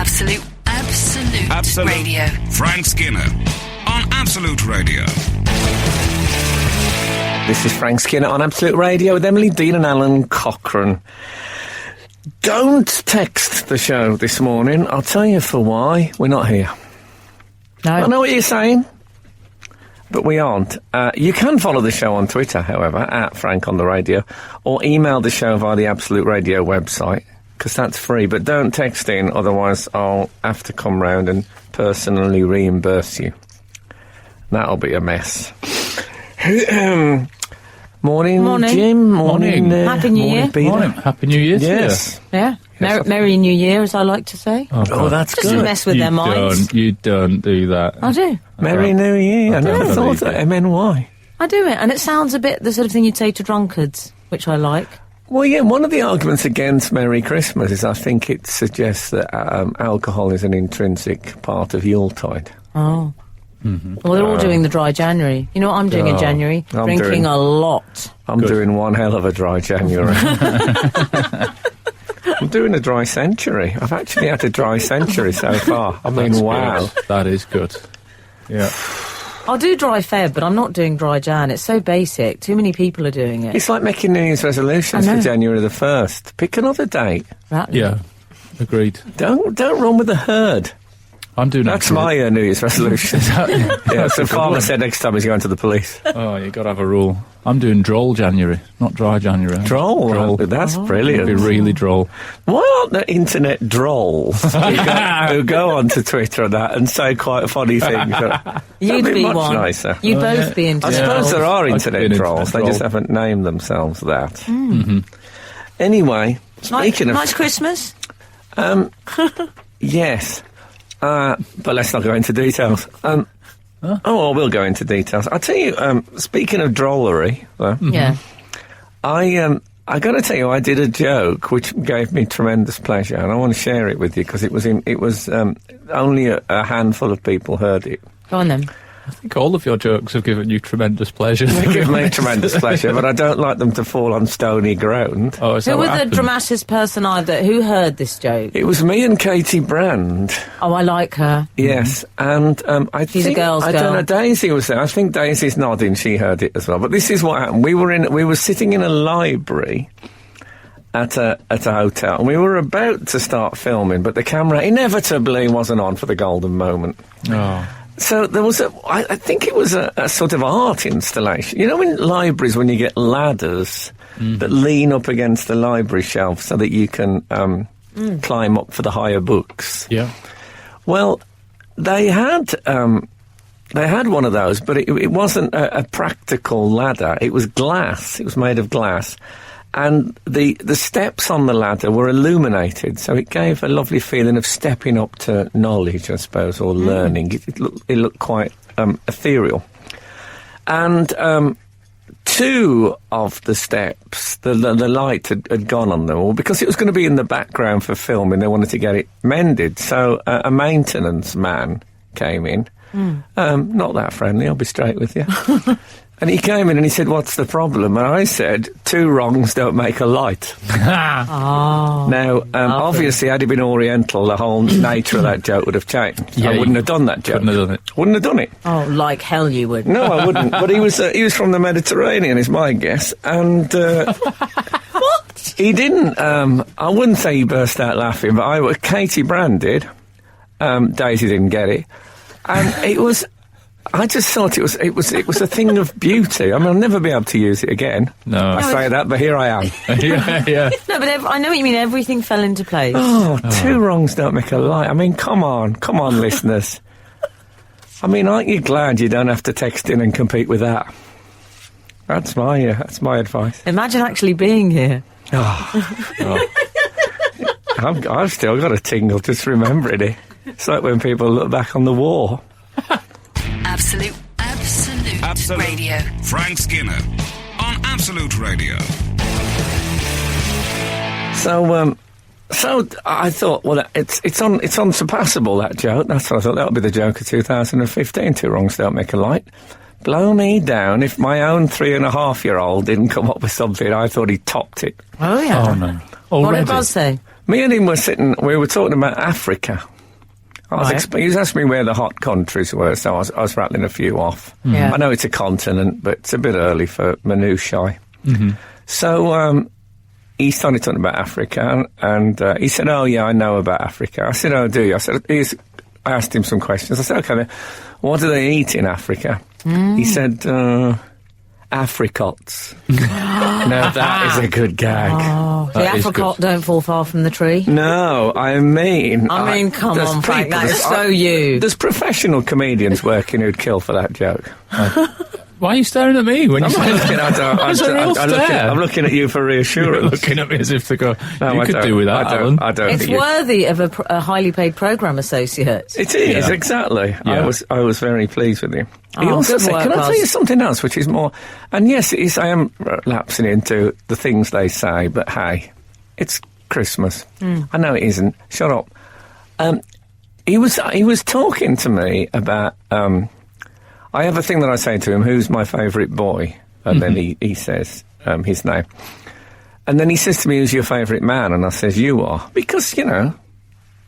Absolute Radio. Frank Skinner on Absolute Radio. This is Frank Skinner on Absolute Radio with Emily Dean and Alan Cochrane. Don't text the show this morning. I'll tell you for why. We're not here. No. I know what you're saying, but we aren't. You can follow the show on Twitter, however, at Frank on the Radio, or email the show via the Absolute Radio website, because that's free. But don't text in, otherwise I'll have to come round and personally reimburse you. That'll be a mess. Morning, Jim. Morning. Happy New Year. Peter. Morning. Happy New Year. Yes. Yeah. Merry New Year, as I like to say. Oh, that's Just good. to mess with their minds. You don't do that. I do. Merry New Year. I never don't thought believe that. MNY. I do it, and it sounds a bit the sort of thing you'd say to drunkards, which I like. Well, yeah, one of the arguments against Merry Christmas is I think it suggests that alcohol is an intrinsic part of Yuletide. Oh. Mm-hmm. Well, they're all doing the dry January. You know what I'm doing in January? Drinking a lot. I'm doing one hell of a dry January. I'm doing a dry century. I've actually had a dry century so far. I mean, wow. Good. That is good. Yeah. I'll do dry Feb, but I'm not doing dry Jan. It's so basic. Too many people are doing it. It's like making New Year's resolutions for January the 1st. Pick another date. Yeah. Agreed. Don't run with the herd. I'm doing That's my New Year's resolution. Yeah, so Farmer said next time he's going to the police. Oh, you got to have a rule. I'm doing droll January, not dry January. Droll? That's brilliant. It'd be really droll. Why aren't there internet drolls who go onto Twitter and that and say quite funny things? You'd be much one. nicer. You'd both be I internet suppose there are I've internet been trolls. They internet just troll. haven't named themselves that. Mm-hmm. Anyway, speaking nice Christmas? Yes. But let's not go into details. Oh, well, we'll go into details. I'll tell you, speaking of drollery, Yeah. I got to tell you, I did a joke which gave me tremendous pleasure, and I want to share it with you because it was only a handful of people heard it. Go on then. I think all of your jokes have given you tremendous pleasure. They give me tremendous pleasure, but I don't like them to fall on stony ground. Oh, is that Who what was the happened? dramatis personae who heard this joke? It was me and Katie Brand. Oh, I like her. Yes, and I She's think a girl's I girl. don't know. Daisy was there. I think Daisy's nodding. She heard it as well. But this is what happened. We were sitting in a library at a hotel, and we were about to start filming, but the camera inevitably wasn't on for the golden moment. Oh. So there was I think it was a sort of art installation. You know, in libraries when you get ladders that lean up against the library shelf so that you can climb up for the higher books. Yeah. Well, they had one of those, but it wasn't a practical ladder. It was glass. It was made of glass. And the steps on the ladder were illuminated, so it gave a lovely feeling of stepping up to knowledge, I suppose, or learning. It looked quite ethereal. And two of the steps, the light had gone on them, or because it was going to be in the background for filming, they wanted to get it mended. So a maintenance man came in. Not that friendly, I'll be straight with you. And he came in and he said, "What's the problem?" And I said, "Two wrongs don't make a light." Oh. Now, obviously, had he been Oriental, the whole nature of that joke would have changed. Yeah, I wouldn't have done that joke. Couldn't have done it. Wouldn't have done it. Oh, like hell you would. No, I wouldn't. But he was from the Mediterranean, is my guess. And What? he didn't. I wouldn't say he burst out laughing, but Katie Brand did. Daisy didn't get it, and it was. I just thought it was a thing of beauty. I mean, I'll never be able to use it again. No. I say that, but here I am. yeah. No, but I know what you mean. Everything fell into place. Oh, two wrongs don't make a right. I mean, come on, listeners. I mean, aren't you glad you don't have to text in and compete with that? That's my advice. Imagine actually being here. I've still got a tingle just remembering it. It's like when people look back on the war. Absolute Radio. Frank Skinner on Absolute Radio. So I thought, well, it's unsurpassable, that joke. That's what I thought. That would be the joke of 2015. Two wrongs don't make a right. Blow me down. If my own 3.5-year-old didn't come up with something, I thought he topped it. Oh, yeah. Oh, no. What Already? did Buzz say? Me and him were sitting, we were talking about Africa. He was asking me where the hot countries were, so I was rattling a few off. Yeah. I know it's a continent, but it's a bit early for minutiae. Mm-hmm. So he started talking about Africa, and he said, "Oh yeah, I know about Africa." I said, "Oh, do you?" I asked him some questions. I said, "Okay, then, what do they eat in Africa?" He said, "Apricots." Now that is a good gag. Oh, the apricot don't fall far from the tree. No, I mean, come on, Frank, that is so you. There's professional comedians working who'd kill for that joke. Why are you staring at me when you say that? I'm looking at you for reassurance. You're looking at me as if to go, no, you could do with that, Alan. It's worthy of a highly paid programme associate. It is, exactly. Yeah. I was very pleased with you. He also said, can I tell you something else, which is more... And yes, it is, I am lapsing into the things they say, but hey, it's Christmas. I know it isn't. Shut up. He was talking to me about... I have a thing that I say to him, who's my favourite boy? And then he says his name. And then he says to me, who's your favourite man? And I says, you are. Because,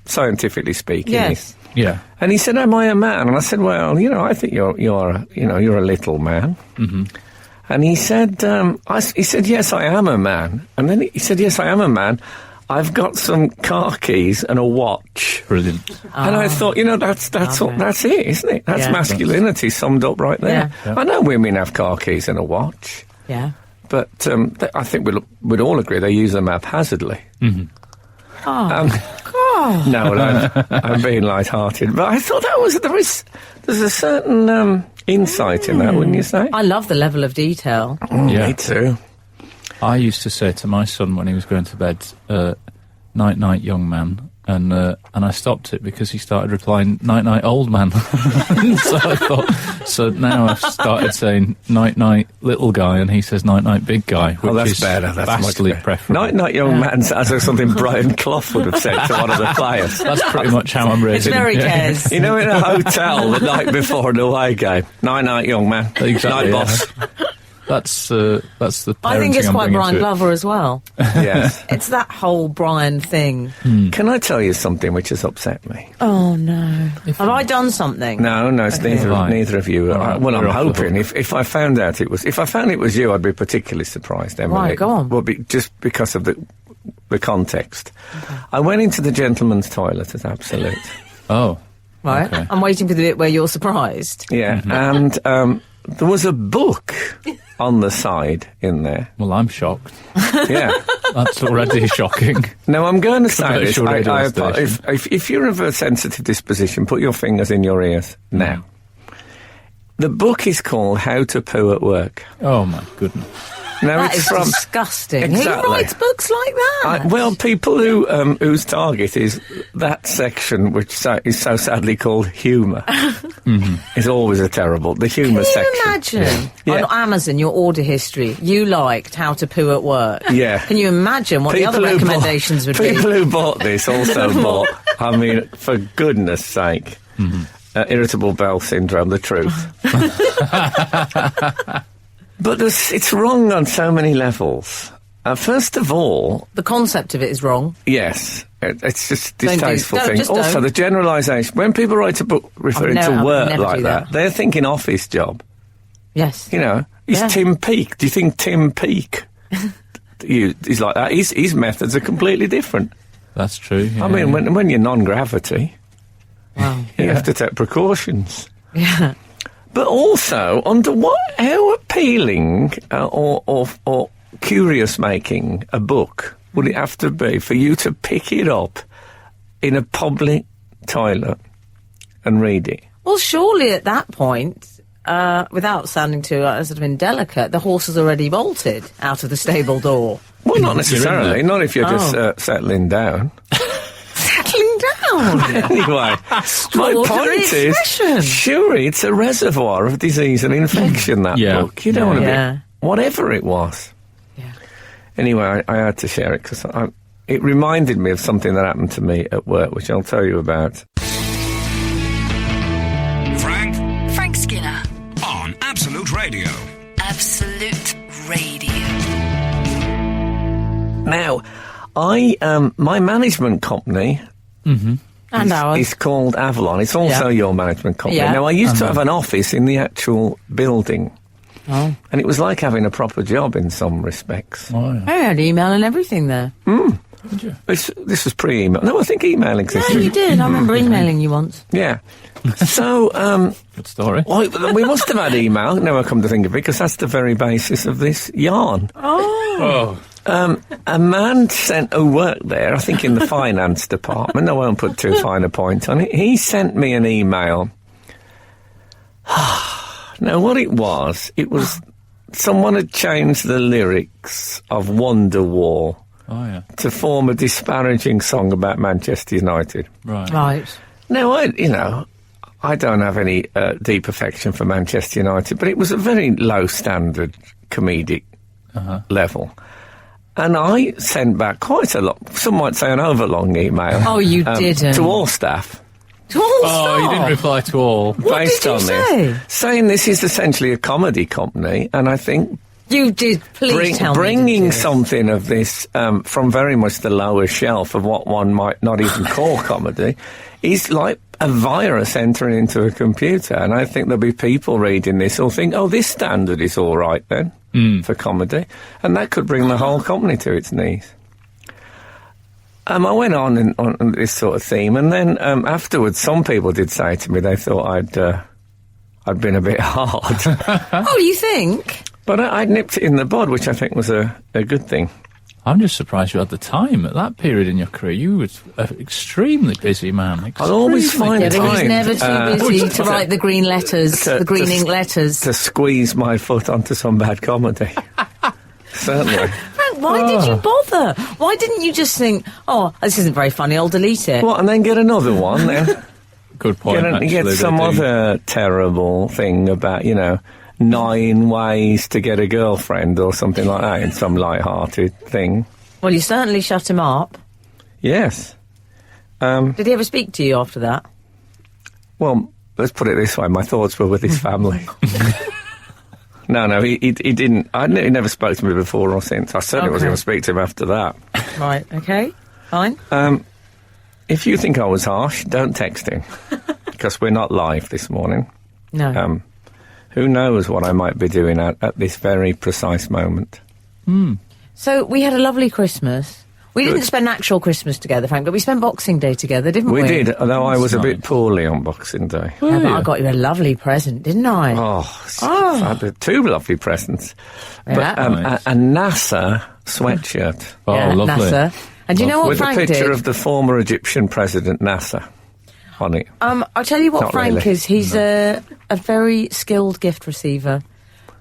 scientifically speaking. Yes. Yeah. And he said, am I a man? And I said, well, I think you're a little man. Mm-hmm. And he said, he said, yes, I am a man. And then he said, yes, I am a man. I've got some car keys and a watch. Brilliant. And I thought, that's it, isn't it? That's masculinity summed up right there. Yeah. I know women have car keys and a watch. Yeah. But I think we'd all agree they use them haphazardly. Mm-hmm. No, I'm being light-hearted. But I thought there's a certain insight in that, wouldn't you say? I love the level of detail. Yeah. Me too. I used to say to my son when he was going to bed, night, night, young man. And I stopped it because he started replying, night, night, old man. So I thought, so now I've started saying, night, night, little guy, and he says, night, night, big guy, which that's is better. That's vastly much better. preferable. Night, night, young man sounds like something Brian Clough would have said to one of the players. That's pretty much how I'm raising It's very him. cares. In a hotel the night before an away game. Night, night, young man. Exactly, night, boss. That's the parenting I think it's I'm quite bringing Brian to it. Glover as well. Yes. It's that whole Brian thing. Can I tell you something which has upset me? Oh, no. Have I done something? No, it's neither of you. Right, Well, I'm we're off the hoping. If I found out if I found it was you, I'd be particularly surprised, Emily. Right, go on. Well, just because of the context. Okay. I went into the gentleman's toilet at Absolute. Oh. Right. Okay. I'm waiting for the bit where you're surprised. Yeah, and there was a book on the side in there. Well, I'm shocked. Yeah. That's already shocking. Now, I'm going to say this. Commercial radio station. If you're of a sensitive disposition, put your fingers in your ears now. The book is called How to Poo at Work. Oh, my goodness. Now, That it's is from... Exactly. Exactly. Who writes books like that? Well, people whose target is that section, which is so sadly called humour, is always the humour section. Can you imagine Yeah. on Amazon your order history? You liked How to Poo at Work. Yeah. Can you imagine what the other recommendations would be? People who bought this also bought, I mean, for goodness sake, irritable bowel syndrome, the truth. But it's wrong on so many levels. First of all... The concept of it is wrong. Yes. It's just a Don't distasteful don't, thing. just Also, don't. the generalisation. When people write a book referring to work never like do that. they're thinking office job. Yes. He's Yeah. Tim Peake. Do you think Tim Peake he's like that? His methods are completely different. That's true. Yeah. I mean, when you're non-gravity, Wow. you have to take precautions. Yeah. But also, how appealing or curious making a book would it have to be for you to pick it up in a public toilet and read it? Well, surely at that point, without sounding too sort of indelicate, the horse has already bolted out of the stable door. Well, not necessarily. Not if you're just settling down. Settling down. Anyway, my point is, surely it's a reservoir of disease and infection, that book. You don't want to be... Whatever it was. Yeah. Anyway, I had to share it because it reminded me of something that happened to me at work, which I'll tell you about. Frank Skinner. on Absolute Radio. Absolute Radio. Now, my management company And ours. is called Avalon. It's also your management company. Yeah. Now, I used to have an office in the actual building. Oh. And it was like having a proper job in some respects. Oh, yeah. I had email and everything there. Did you? This was pre-email. No, I think email existed. Yeah, you did. I remember emailing you once. Yeah. So, Good story. well, we must have had email, now I come to think of it, because that's the very basis of this yarn. Oh. A man who worked there, I think in the finance department, I won't put too fine a point on it, he sent me an email. Now, what it was someone had changed the lyrics of Wonderwall Oh, yeah. to form a disparaging song about Manchester United. Right. Right. Now, I don't have any deep affection for Manchester United, but it was a very low standard comedic level. And I sent back quite a lot, some might say an overlong email. Oh, you didn't. To all staff. Oh, you didn't reply to all. What based did you on say? this. Saying this is essentially a comedy company, and I think You did. Please tell me. bringing didn't you? something of this from very much the lower shelf of what one might not even call comedy is like a virus entering into a computer. And I think there'll be people reading this who'll think, oh, this standard is all right then for comedy. And that could bring the whole company to its knees. I went on this sort of theme, and then afterwards some people did say to me they thought I'd been a bit hard. Oh, you think? But I nipped it in the bud, which I think was a good thing. I'm just surprised you had the time at that period in your career. You were an extremely busy man. I'll always find Yeah, but time. he's never too busy to write the green letters, the green ink letters. To squeeze my foot onto some bad comedy. Certainly. Frank, why did you bother? Why didn't you just think, oh, this isn't very funny, I'll delete it? What, and then get another one then? Good point, actually. Get some they do. other terrible thing about, 9 ways to get a girlfriend or something like that in some light-hearted thing. Well, you certainly shut him up. Yes. Did he ever speak to you after that? Well, let's put it this way. My thoughts were with his family. No, he didn't. He never spoke to me before or since. I certainly was Okay. going to speak to him after that. Right, okay, fine. If you think I was harsh, don't text him. Because we're not live this morning. No. Who knows what I might be doing at this very precise moment. So we had a lovely Christmas. We didn't spend actual Christmas together, Frank, but we spent Boxing Day together, didn't we? We did, although I was a bit nice. poorly on Boxing Day. Yeah, but Yeah. I got you a lovely present, didn't I? I had 2 lovely presents. Yeah. But Nice. a NASA sweatshirt Oh, Yeah, lovely. NASA. And do you know what with Frank a picture did? of the former Egyptian president NASA on it. I'll tell you what Not Frank really. is. He's a very skilled gift receiver.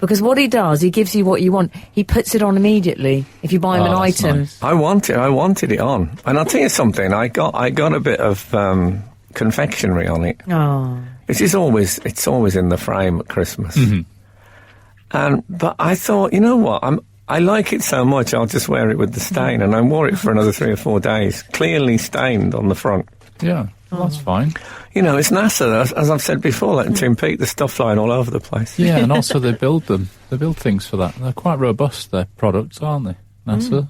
Because what he does, he gives you what you want. He puts it on immediately if you buy him an Oh, that's item. nice. I wanted it on. And I'll tell you something, I got a bit of confectionery on it. Oh. It's always in the frame at Christmas. But I thought, you know what? I like it so much, I'll just wear it with the stain. And I wore it for another 3 or 4 days, clearly stained on the front. Yeah, well, that's fine. It's NASA, as I've said before, like in Twin Peaks, there's stuff flying all over the place. Yeah, and also they build them. They build things for that. They're quite robust, their products, aren't they? NASA.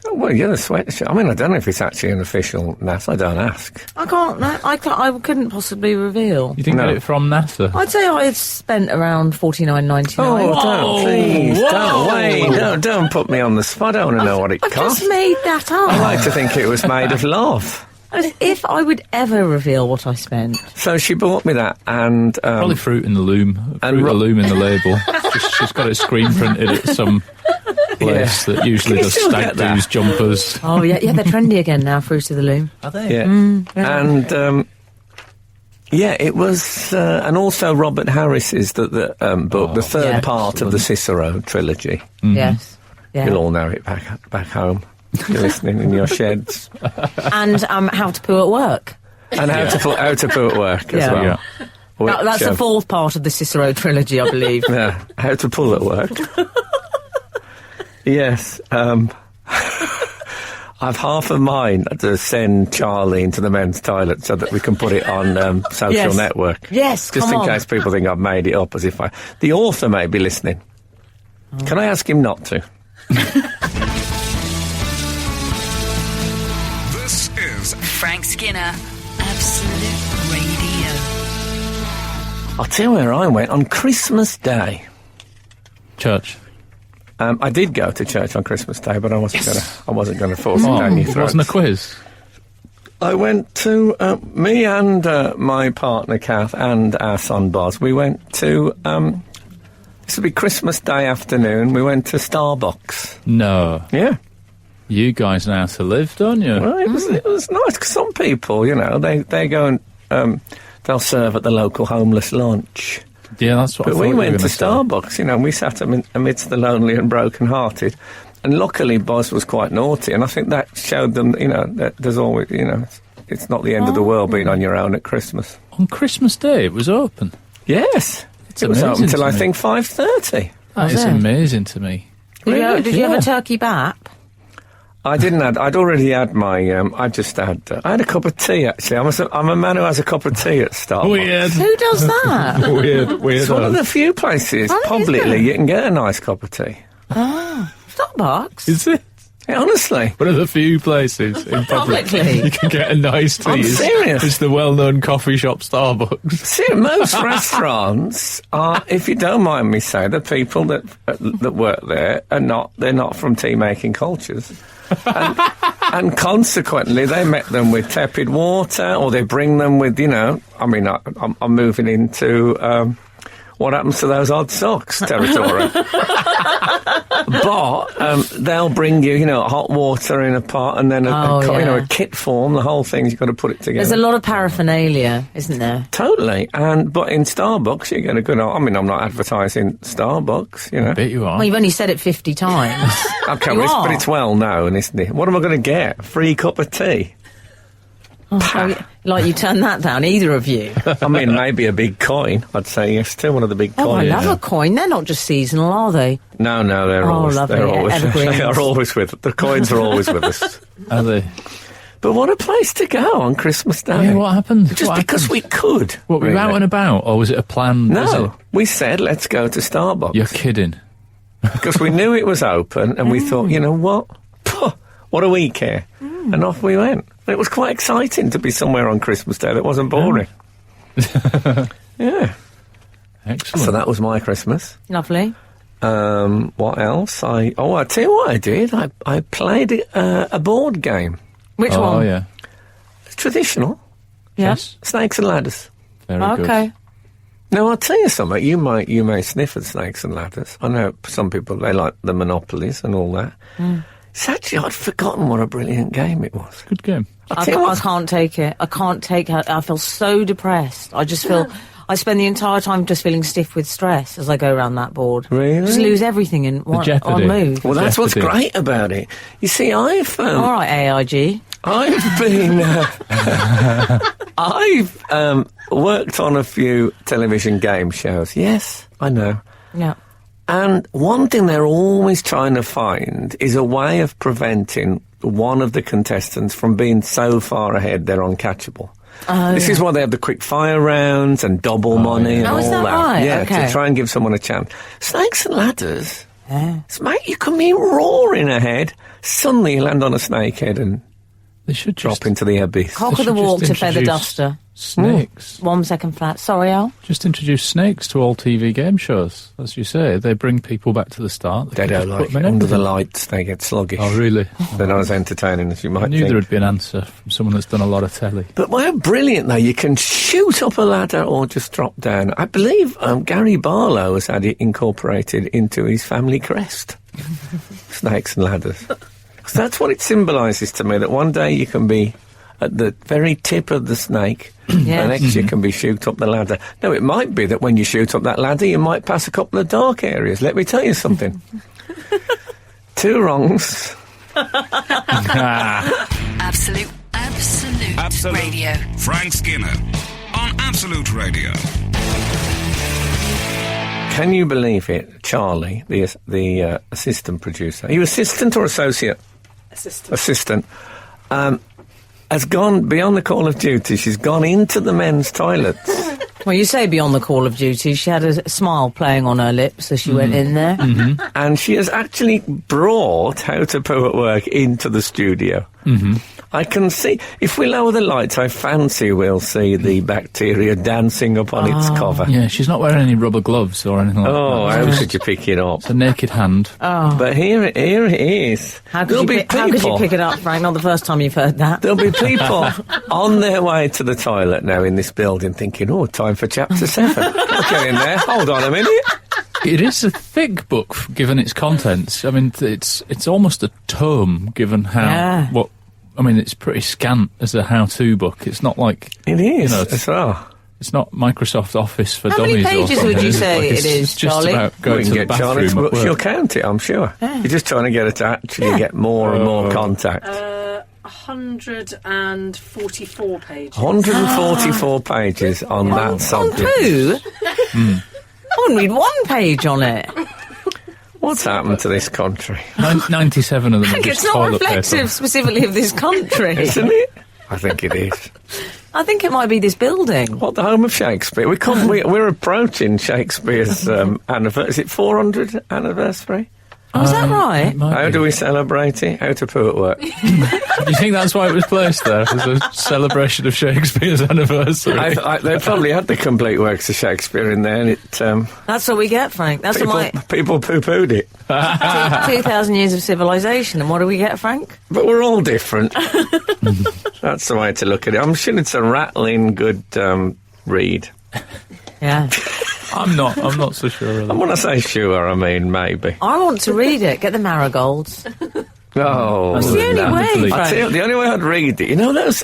Oh, well, yeah, the sweatshirt. I mean, I don't know if it's actually an official NASA, I don't ask. I can't. No, I couldn't possibly reveal. You didn't No. get it from NASA? I'd say I had spent around $49.99. Oh, don't, please, Whoa. don't, wait, don't put me on the spot, I want to know what it I've cost. just made that up. I like to think it was made of love. As if I would ever reveal what I spent. So she bought me that, and Probably fruit in the loom. and Fruit ro- the loom in the label. She's got it screen printed at some place that usually Can you does still stag get that? do's jumpers. Oh, yeah, they're trendy again now, Fruit of the Loom. Are they? yeah, and yeah, it was, and also Robert Harris's book, the third yeah. part of the Cicero trilogy. Yes. Yeah. You'll all know it back home. If you're listening in your sheds, And How to Poo at Work. and how to put work as Yeah. well. Yeah. Which, That's the fourth part of the Cicero trilogy, I believe. Yeah, how to pull at work. Yes. I've half of mine to send Charlie into the men's toilet so that we can put it on social Yes. network. Yes, Just come in on. case people think I've made it up as if I... The author may be listening. Can I ask him not to? Skinner, Absolute Radio. I'll tell you where I went on Christmas Day. Church. I did go to church on Christmas Day, but I wasn't going to force it down your It throats. wasn't a quiz. I went to me and my partner Kath and our son Boz. We went to this would be Christmas Day afternoon. We went to Starbucks. No. Yeah. You guys know how to live, don't you? Well, it was nice, 'cause some people, you know, they go and they'll serve at the local homeless lunch. Yeah, that's what I But thought we you were went to gonna say. Starbucks, you know, and we sat amidst the lonely and broken-hearted. And luckily, Boz was quite naughty, and I think that showed them, you know, that there's always, you know, it's not the end of the world being on your own at Christmas. On Christmas Day, it was open. Yes. It's It was open amazing until to I me. think 5:30. That Was is it? amazing to me. Did you have Yeah. a turkey bap? I didn't have, I'd already had my, I had a cup of tea actually. I'm a man who has a cup of tea at Starbucks. Weird. Who does that? Weird. It's one of the few places Oh, is publicly it? you can get a nice cup of tea. Starbucks? Is it? Yeah, honestly. One of the few places in public Publicly? you can get a nice tea. I'm serious. It's the well-known coffee shop Starbucks. See, most restaurants are, if you don't mind me saying, the people that work there they're not from tea-making cultures. And consequently, they met them with tepid water, or they bring them with, you know, I mean, I'm moving into what happens to those odd socks territory. But they'll bring you, you know, hot water in a pot, and then a kit form. The whole thing, you've got to put it together. There's a lot of paraphernalia, isn't there? Totally, but in Starbucks you get a good. I mean, I'm not advertising Starbucks, you know. I bet you are. Well, you've only said it 50 times. Okay, You well, are. but it's well known, isn't it? What am I going to get? A free cup of tea? Like you turned that down, either of you. I mean, maybe a big coin. I'd say yes to one of the big Oh, I coins. love a coin. They're not just seasonal, are they? No, they're Oh, always. lovely. They're always. Evergreens. They are always with. The coins are always with us. Are they? But what a place to go on Christmas Day! Yeah, what happened? Just What because happened? we could. What, were you really. out and about, or was it a planned visit? No, we said let's go to Starbucks. You're kidding. Because we knew it was open, and we thought, you know what? Puh, what a week here. And off we went. It was quite exciting to be somewhere on Christmas Day that wasn't boring. Yeah. Excellent. So that was my Christmas. Lovely. What else? I tell you what I did. I played a board game. Which oh, one? yeah. It's traditional. Yes. Snakes and ladders. Very good. Okay. Now, I'll tell you something. You may sniff at snakes and ladders. I know some people, they like the monopolies and all that. It's actually, I'd forgotten what a brilliant game it was. Good game. I'll tell you I what, can't take it. I can't take it. I feel so depressed. I just feel... I spend the entire time just feeling stiff with stress as I go around that board. Really? Just lose everything in one jeopardy. move. well, that's what's Jeopardy. great about it. You see, I've All right, AIG. I've been I've worked on a few television game shows. Yes, I know. Yeah. And one thing they're always trying to find is a way of preventing one of the contestants from being so far ahead they're uncatchable. This is why they have the quick fire rounds and double money and Oh, all is that right? Yeah, Okay. to try and give someone a chance. Snakes and ladders. Mate, you can be roaring ahead. Suddenly you land on a snakehead and They should drop just into the abyss. Cock They of the should walk just to feather introduce duster. snakes. 1 second flat. Sorry, Al. Just introduce snakes to all TV game shows. As you say, they bring people back to the start. They can don't just like put it. them in Under the everything. lights, they get sluggish. Oh, really? They're not as entertaining as you might I knew think. there would be an answer from someone that's done a lot of telly. But why brilliant, though. You can shoot up a ladder or just drop down. I believe Gary Barlow has had it incorporated into his family crest. Snakes and ladders. 'Cause that's what it symbolises to me, that one day you can be at the very tip of the snake, Yes. the next you can be shoot up the ladder. Now, it might be that when you shoot up that ladder, you might pass a couple of dark areas. Let me tell you something. 2 wrongs. Absolute Radio. Frank Skinner on Absolute Radio. Can you believe it? Charlie, the assistant producer. Are you assistant or associate? Assistant. Has gone beyond the call of duty. She's gone into the men's toilets. Well, you say beyond the call of duty. She had a smile playing on her lips as she went in there. And she has actually brought How to Poo at Work into the studio. I can see, if we lower the lights, I fancy we'll see the bacteria dancing upon its cover. Yeah, she's not wearing any rubber gloves or anything like Oh, that. how should you pick it up? It's a naked hand. But here it is. How There'll could, be you pick, how could you people. pick it up, Frank? Not the first time you've heard that. There'll be people on their way to the toilet now in this building thinking, oh, time for chapter 7. I'll get in there. Hold on a minute. It is a thick book, given its contents. I mean, it's almost a tome, given how it's pretty scant as a how-to book. It's not like It is, it's, as well. it's not Microsoft Office for How dummies. many or pages something, would you is say Like, it is, It's just Charlie? about We going can to the get Charlie bathroom to at work. she'll count it, I'm sure. You're just trying to get her to actually get more and more contact. 144 pages. 144 pages on that On subject. 2? I wouldn't read 1 page on it. What's happened to this country? 97 of them are Frank, just it's not toilet reflective paper. specifically of this country. Isn't it? I think it is. I think it might be this building. What, the home of Shakespeare? We're approaching Shakespeare's anniversary. Is it 400th anniversary? Oh, is that It right? might How be. do we celebrate it? How to put it work? Do you think that's why it was placed there, as a celebration of Shakespeare's anniversary? They probably had the complete works of Shakespeare in there, and it That's what we get, Frank. That's what people poo-pooed it. 2,000 years of civilization. And what do we get, Frank? But we're all different. That's the way to look at it. I'm sure it's a rattling good read. Yeah. I'm not so sure of And that. when I say sure, I mean maybe. I want to read it. Get the marigolds. Oh, That's the only way, Frank. I tell you, the only way I'd read it, you know those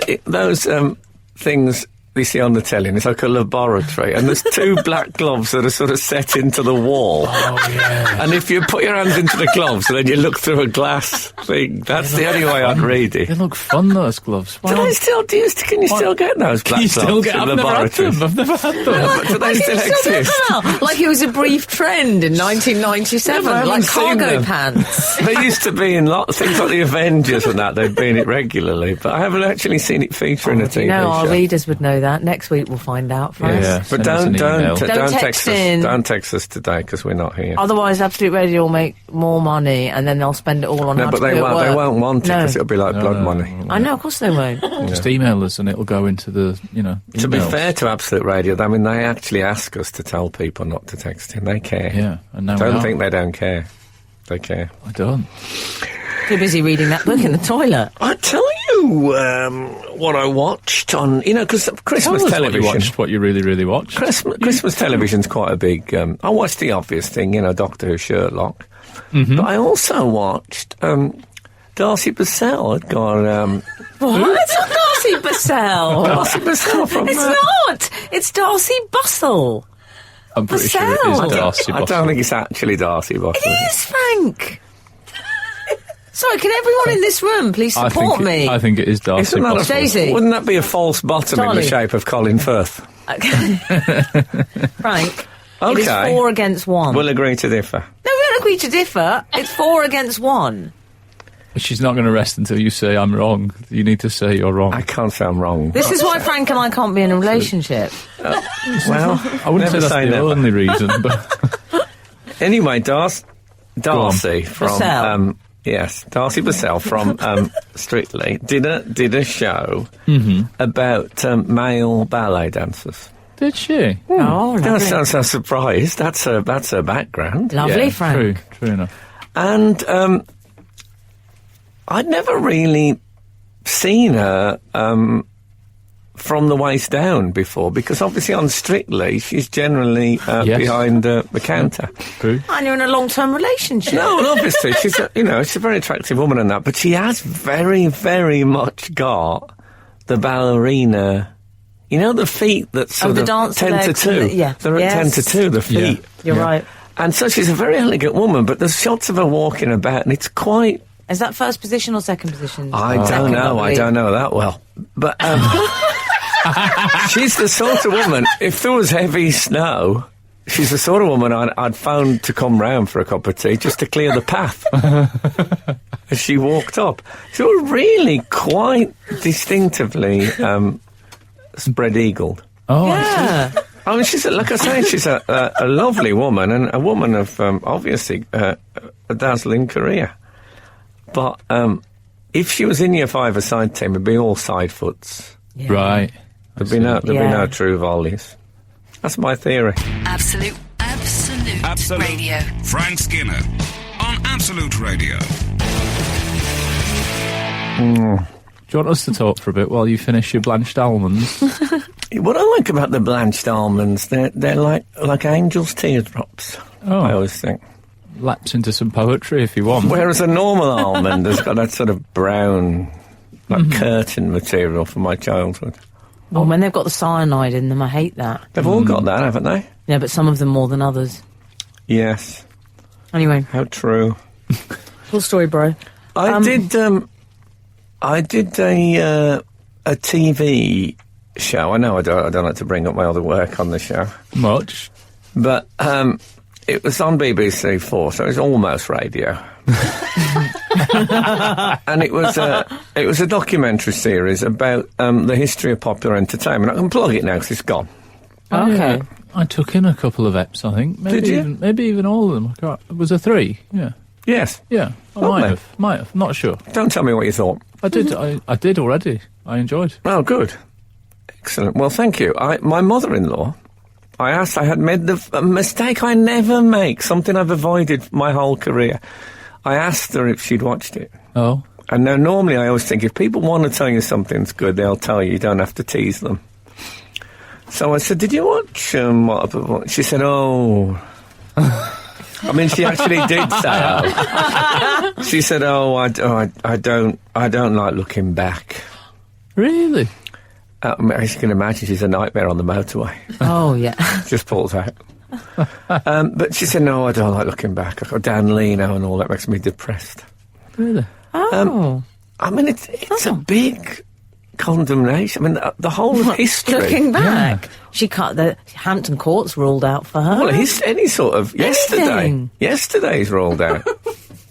things you see on the telly, and it's like a laboratory, and there's 2 black gloves that are sort of set into the wall. Oh, yeah. And if you put your hands into the gloves and then you look through a glass thing, that's the only way I'd read They it. look fun, those gloves. Why Can not? you still get those black You gloves still get? in I've never had laboratories? them. I've never had them. But they still exist. Like it was a brief trend in 1997, Yeah, but I like haven't seen cargo them. pants. They used to be in things like the Avengers and that. They've been it regularly, but I haven't actually seen it feature in a TV You know, our show. readers would know that. Next week we'll find out, Frank. Yeah. But Send us an email. Don't text in. Don't text us today because we're not here. Otherwise, Absolute Radio will make more money, and then they'll spend it all on No, how but to they do won't. it They work. won't want it No. because it'll be like blood No. money. I know, of course they won't. Just email us and it'll go into the, To be emails. fair to Absolute Radio, I mean, they actually ask us to tell people not to text in. They care. Yeah, and now Don't we think are. they don't care. They care. I don't. Too busy reading that book in the toilet. I tell you what I watched on, because Tell Christmas us television. What you watched, what you really, really watched. Christmas television's quite a big. I watched the obvious thing, Doctor Who, Sherlock. But I also watched Darcy Bussell had got. What? It's not Darcy Bussell. Darcy Bussell from. It's not. It's Darcy Bustle. I'm pretty sure it Bussell. is Darcy I don't think it's actually Darcy Bussell. It is, Frank. Sorry, can everyone in this room please support me? I think it is Darcy Isn't that Bussell. Daisy. Wouldn't that be a false bottom in Charlie. the shape of Colin Firth? Frank, it Okay. is 4 against 1. We'll agree to differ. No, we don't agree to differ. It's 4 against 1. She's not going to rest until you say I'm wrong. You need to say you're wrong. I can't say I'm wrong. This is why Frank and I can't be in a relationship. Well, I wouldn't never say that's say the never. only reason, but Anyway, Darcy from Bussell. yes, Darcy Bussell from Strictly did a show about male ballet dancers. did she? Oh, Don't lovely. sound so surprised. That's her background. Lovely, Yeah, Frank. True enough. And I'd never really seen her from the waist down before, because obviously on Strictly she's generally Yes. behind the counter. True. And you're in a long-term relationship. No, and obviously she's she's a very attractive woman and that, but she has very, very much got the ballerina. The feet that sort the of dancer 10 to legs 2. and yeah. They're at 10 Yes. to 2, the feet. You're right. And so she's a very elegant woman, but there's shots of her walking about, and it's quite. Is that first position or second position? I don't Second, know. I believe. don't know that well. But she's the sort of woman, if there was heavy snow, she's the sort of woman I'd phone to come round for a cup of tea just to clear the path as she walked up. She was really quite distinctly spread-eagled. Oh, Yeah. I mean, like I say, she's a lovely woman, and a woman of obviously a dazzling career. But if she was in year 5 a side team, it'd be all side foots. Yeah. Right. There'd be no true volleys. That's my theory. Absolute Radio. Frank Skinner on Absolute Radio. Do you want us to talk for a bit while you finish your blanched almonds? What I like about the blanched almonds, they're like angels' teardrops. Oh. I always think. Lapse into some poetry if you want. Whereas a normal almond has got that sort of brown, like curtain material from my childhood. Oh, when they've got the cyanide in them, I hate that. They've all got that, haven't they? Yeah, but some of them more than others. Yes. Anyway. How true. Full story, bro. I did a TV show. I know I don't like to bring up my other work on the show. Much. But it was on BBC 4, so it was almost radio. And it was a documentary series about the history of popular entertainment. I can plug it now because it's gone. Okay. I took in a couple of eps, I think. Maybe Did you? Maybe even all of them. Was there 3? Yeah. Yes. Yeah. I might have. Not sure. Don't tell me what you thought. I did. I did already. I enjoyed. Oh, good. Excellent. Well, thank you. My mother-in-law, I had made a mistake I never make, something I've avoided my whole career. I asked her if she'd watched it. Oh. And now normally I always think if people want to tell you something's good, they'll tell you. You don't have to tease them. So I said, did you watch what? She said, oh. I mean, she actually did say, oh. She said, oh, I don't like looking back. Really? As you can imagine, she's a nightmare on the motorway. Oh, yeah. Just pulls out. But she said, no, I don't like looking back. I've got Danley now and all that makes me depressed. Really? Oh. I mean, it's a big condemnation. I mean, the whole history. Looking back, she cut the Hampton Court's ruled out for her. Well, any sort of yesterday's ruled out.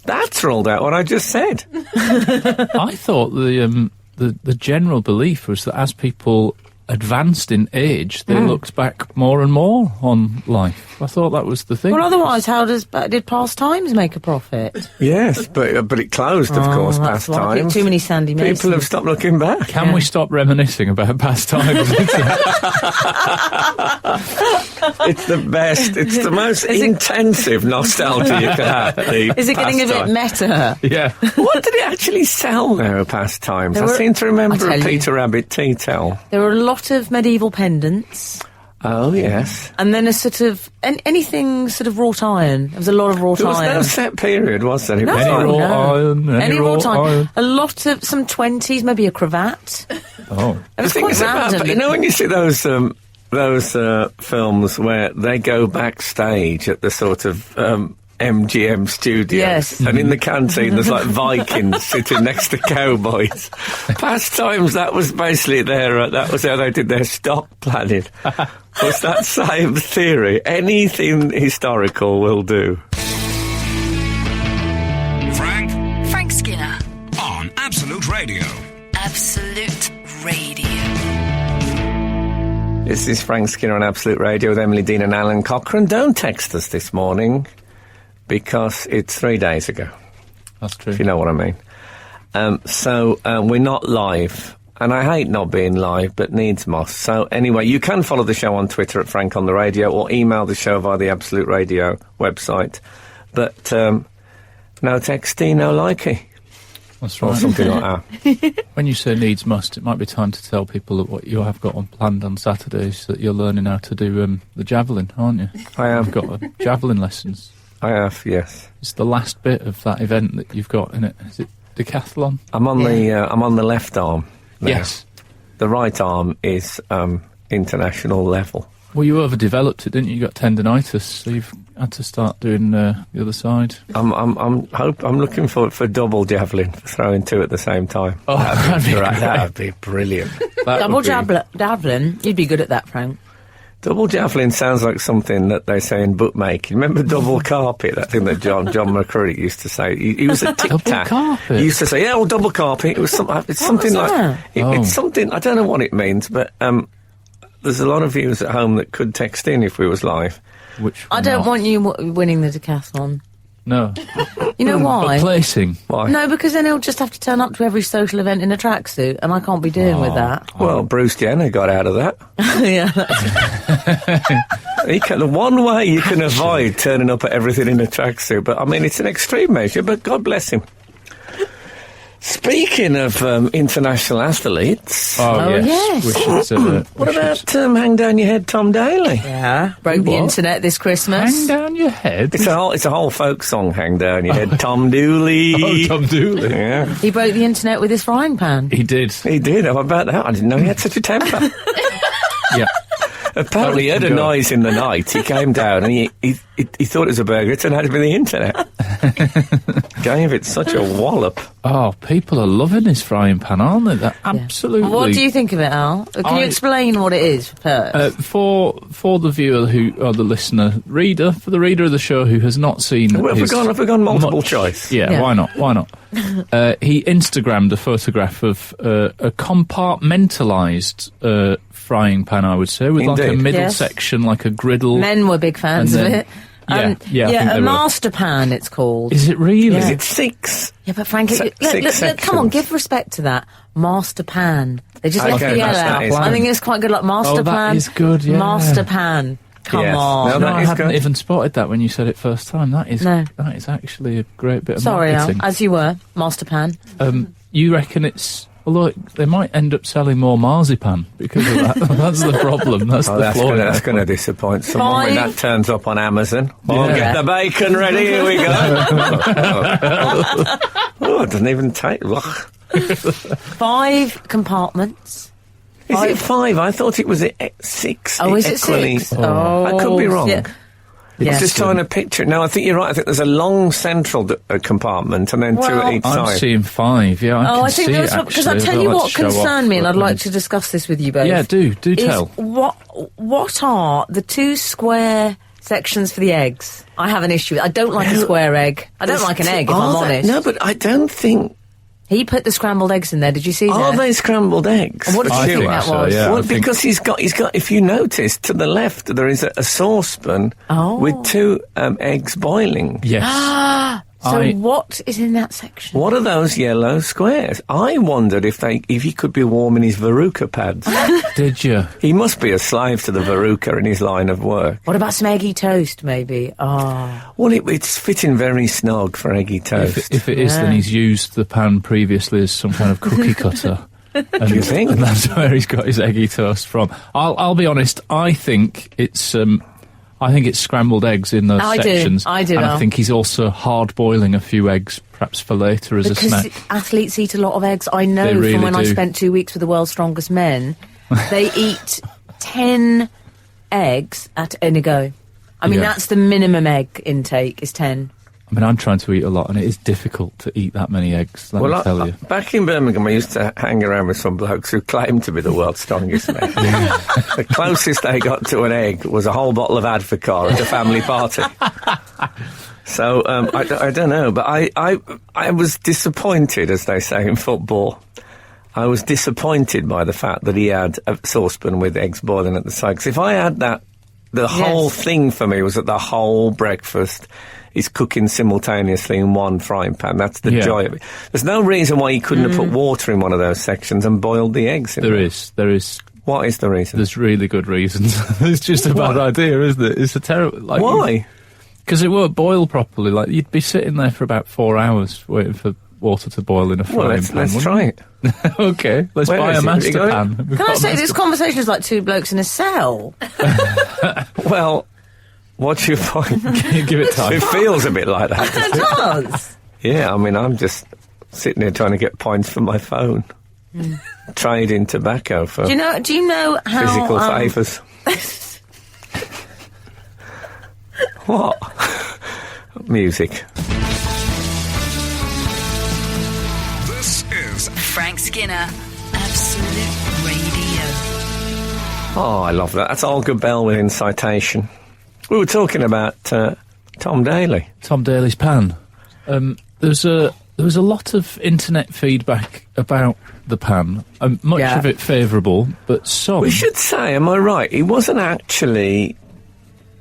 That's ruled out. What I just said. I thought the general belief was that as people advanced in age, they looked back more and more on life. I thought that was the thing. Well, otherwise, how did Past Times make a profit? Yes, but it closed, of course, Past Times. Too many Sandy Masons. People have stopped looking back. Can we stop reminiscing about Past Times? It's the best. It's the most intensive nostalgia you can have. Is it getting a bit meta? Yeah. What did it actually sell now, Past Times? I seem to remember a Peter Rabbit tea towel. There were a lot of medieval pendants. Oh, yes. And then a sort of... anything sort of wrought iron. There was a lot of wrought iron. There was no set period, was there? Any wrought iron. A lot of... some 20s, maybe a cravat. Oh. It was quite random. You know when you see those films where they go backstage at the sort of... MGM studios. Yes. And in the canteen there's like Vikings sitting next to cowboys. Past Times, that was basically that was how they did their stock planning. Was that same theory? Anything historical will do. Frank Skinner on Absolute Radio. Absolute Radio. This is Frank Skinner on Absolute Radio with Emily Dean and Alan Cochrane. Don't text us this morning, because it's 3 days ago. That's true. If you know what I mean. So we're not live. And I hate not being live, but needs must. So anyway, you can follow the show on Twitter at Frank on the Radio or email the show via the Absolute Radio website. But no texty, no likey. That's Or right. something like that. When you say needs must, it might be time to tell people that what you have got on planned on Saturdays, that you're learning how to do the javelin, aren't you? I am. You've got javelin lessons. I have, yes. It's the last bit of that event that you've got in it. Is it decathlon? I'm on the left arm now. Yes. The right arm is international level. Well, you overdeveloped it, didn't you? You got tendinitis, so you've had to start doing the other side. I'm looking for double javelin, for throwing two at the same time. Oh, that would be brilliant. Double javelin. You'd be good at that, Frank. Double javelin sounds like something that they say in bookmaking. Remember double carpet? That thing that John McCurry used to say. He was a tic-tac. Double carpet? He used to say, yeah, well, double carpet. It was it's something like... that? It's something... I don't know what it means, but there's a lot of viewers at home that could text in if we was live. Which I don't want you winning the decathlon. No. You know why? Replacing. Why? No, because then he'll just have to turn up to every social event in a tracksuit, and I can't be doing with that. Well, Bruce Jenner got out of that. Yeah. The one way you can avoid turning up at everything in a tracksuit, but I mean, it's an extreme measure, but God bless him. Speaking of international athletes... Oh, yes. yes. What about hang down your head, Tom Daley? Yeah. Broke the internet this Christmas. Hang down your head? It's a whole folk song, Hang Down Your Head, Tom Dooley. Oh, Tom Dooley. Yeah. He broke the internet with his frying pan. He did. He did. How about that? I didn't know he had such a temper. Yeah. Apparently he heard a noise in the night. He came down and he thought it was a burger. It turned out to be the internet. Gave it such a wallop. Oh, people are loving his frying pan, aren't they? They're absolutely... What do you think of it, Al? Can you explain what it is first? For the viewer or the listener, for the reader of the show who has not seen... Have we gone multiple choice? Yeah, why not? He Instagrammed a photograph of a compartmentalised frying pan, I would say, with like a middle section, like a griddle. Men were big fans of it. A master pan, it's called. Is it really? Is it 6? Yeah, but Frank, look, come on, give respect to that. Master pan. They just left the L out. I think it's quite good, like master pan. That is good, yeah. Master pan. Come on. No, I hadn't even spotted that when you said it first time. That is actually a great bit of marketing. Al, as you were, master pan. You reckon it's... Although they might end up selling more marzipan because of that. That's the problem. That's the flaw. That's going to disappoint someone when that turns up on Amazon. Get the bacon ready. Here we go. It doesn't even take. 5 compartments. Is it 5? I thought it was 6. Oh, is it 6? Oh, I could be wrong. Yeah. It's just trying to picture. No, I think you're right. I think there's a long central compartment and then 2 at each side. I'm seeing 5, yeah. I think there was... Because I tell you what concerned me, and I'd like to discuss this with you both. Yeah, do tell. What are the 2 square sections for the eggs? I have an issue with. I don't like a square egg. I don't like an egg, if I'm honest. No, but I don't think... He put the scrambled eggs in there. Did you see that? Are they scrambled eggs? What did you think that was? Yeah, well, because he's got. If you notice, to the left there is a saucepan with 2 eggs boiling. Yes. So what is in that section? What are those yellow squares? I wondered if he could be warming his Veruca pads. Did you? He must be a slave to the Veruca in his line of work. What about some eggy toast, maybe? Oh. Well, it's fitting very snug for eggy toast. If it is, then he's used the pan previously as some kind of cookie cutter. Do you think? And that's where he's got his eggy toast from. I'll be honest. I think it's scrambled eggs in those sections. I do. And I think he's also hard-boiling a few eggs, perhaps for later as a snack. Because athletes eat a lot of eggs. I know really from when I spent 2 weeks with the world's strongest men, they eat 10 eggs at a go. I mean, that's the minimum egg intake, is 10. I mean, I'm trying to eat a lot, and it is difficult to eat that many eggs, let me tell you. Back in Birmingham, I used to hang around with some blokes who claimed to be the world's strongest men. The closest they got to an egg was a whole bottle of Advocaat at a family party. So, I don't know, but I was disappointed, as they say in football. I was disappointed by the fact that he had a saucepan with eggs boiling at the side. Because if I had that, the whole thing for me was that the whole breakfast is cooking simultaneously in one frying pan. That's the joy of it. There's no reason why you couldn't have put water in one of those sections and boiled the eggs in there. There is. What is the reason? There's really good reasons. It's just a bad idea, isn't it? It's a terrible... Why? Because it won't boil properly. Like, you'd be sitting there for about 4 hours waiting for water to boil in a frying pan. Let's try it. Okay, let's buy a master pan. Can I say, this conversation is like 2 blokes in a cell. Well... What's your point? Give it time. It feels a bit like that. It does. Yeah, I mean, I'm just sitting here trying to get points for my phone. Trading tobacco for do you know how physical favours. What? Music. This is Frank Skinner, Absolute Radio. Oh, I love that. That's Olga Bell with Incitation. We were talking about Tom Daley. Tom Daley's pan. There was a lot of internet feedback about the pan. Much of it favourable, but some... We should say, am I right? He wasn't actually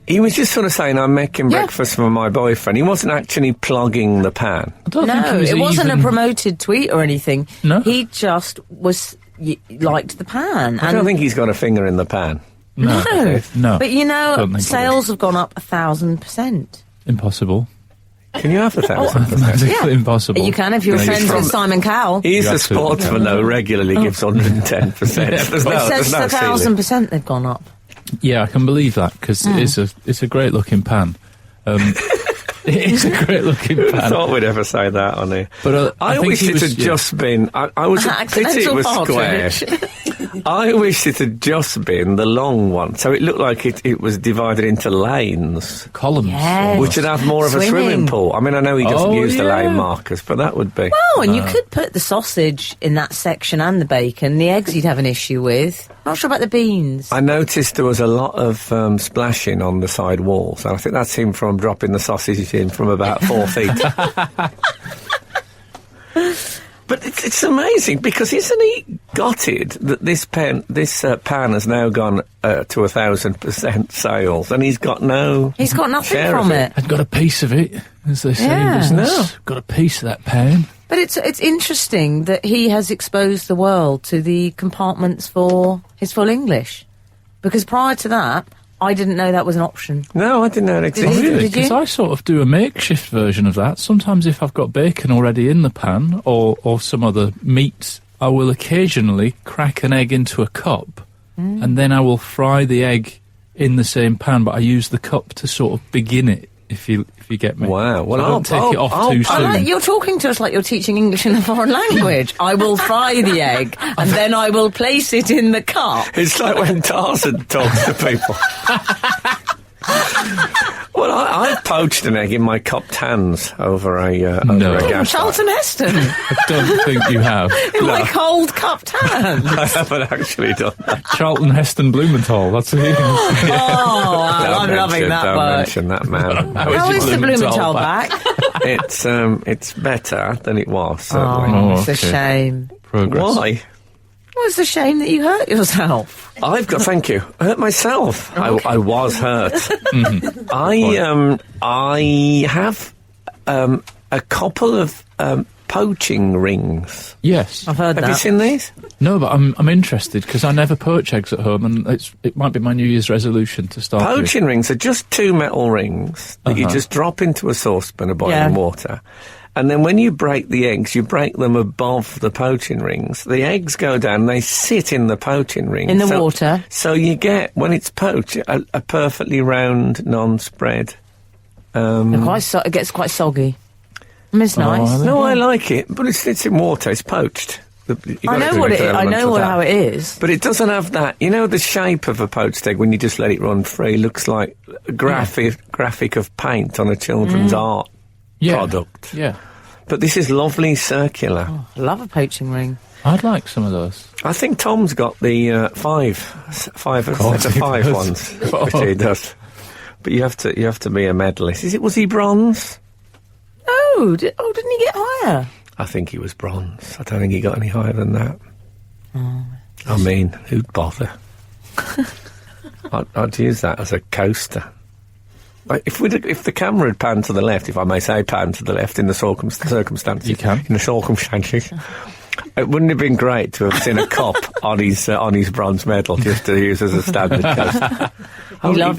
He was just sort of saying, I'm making breakfast for my boyfriend. He wasn't actually plugging the pan. I don't think No, it wasn't a promoted tweet or anything. No. He just liked the pan. I don't think he's got a finger in the pan. No. No. But Don't think sales have gone up 1,000%. Impossible. Can you have 1,000%? Mathematically impossible. You can if you're He's friends from- with Simon Cowell. He's You a absolutely sportsman, though, regularly gives 110%. There's no, It there's says no ceiling. 1,000% they've gone up. Yeah, I can believe that, because it's a great looking pan. It is a great looking I pan. thought we'd ever say that on here. But I think wish he it was- had just been. I was a pity it Accidental was square. partridge. I wish it had just been the long one, so it looked like it was divided into lanes, columns. Yes. which would have more of a Swimming. swimming pool. I mean, I know he doesn't Oh, use the yeah. lane markers, but that would be. Oh, and you could put the sausage in that section and the bacon. The eggs you'd have an issue with. Not sure about the beans. I noticed there was a lot of splashing on the side walls, and I think that's him from dropping the sausage in from about 4 feet. But it's amazing, because isn't he gutted that this pan has now gone to 1,000% sales, and he's got no. He's got nothing share from of it. I've got a piece of it, as they say Yeah. in business. No. Got a piece of that pan. But it's interesting that he has exposed the world to the compartments for his full English. Because prior to that, I didn't know that was an option. No, I didn't know it Did existed. you? Really? Did you? Because I sort of do a makeshift version of that. Sometimes if I've got bacon already in the pan, or some other meat, I will occasionally crack an egg into a cup, and then I will fry the egg in the same pan, but I use the cup to sort of begin it, if you get me. Wow. Well, So I don't take it off too I soon. like, you're talking to us like you're teaching English in a foreign language. I will fry the egg, and then I will place it in the cup. It's like when Tarzan talks to people. Well, I've poached an egg in my cupped hands over a No. gas light. Charlton Heston, I don't think you have. in my cold cupped hand. I haven't actually done that. Charlton Heston Blumenthal, that's what he is. Oh, I'm loving that Don't word. mention that man. How is the Blumenthal back? It's better than it was, certainly. Oh, It's a okay. shame. Progress. Why? Well, it's a shame that you hurt yourself. Thank you. I hurt myself. I was hurt. I have a couple of poaching rings. Yes. I've heard Have that. you seen these? No, but I'm interested, because I never poach eggs at home, and it might be my New Year's resolution to start with. Poaching rings are just two metal rings that you just drop into a saucepan of boiling Yeah. water. And then when you break the eggs, you break them above the poaching rings. The eggs go down, they sit in the poaching ring. In the water. So you get, when it's poached, a perfectly round, non-spread. It gets quite soggy. I mean, it's nice. No, I like it, but it's in water, it's poached. I know what it is. I know how it is. But it doesn't have that, the shape of a poached egg when you just let it run free looks like a graphic of paint on a children's art product. Yeah. But this is lovely circular. I love a poaching ring. I'd like some of those. I think Tom's got the five ones, which he does. But you have to be a medalist. Was he bronze? No, didn't he get higher? I think he was bronze. I don't think he got any higher than that. I mean, who'd bother? I'd use that as a coaster. Like, if the camera had panned to the left, if I may say pan to the left in the circumstances, You can. in the circumstances, it wouldn't have been great to have seen a cop on his bronze medal just to use as a standard coaster.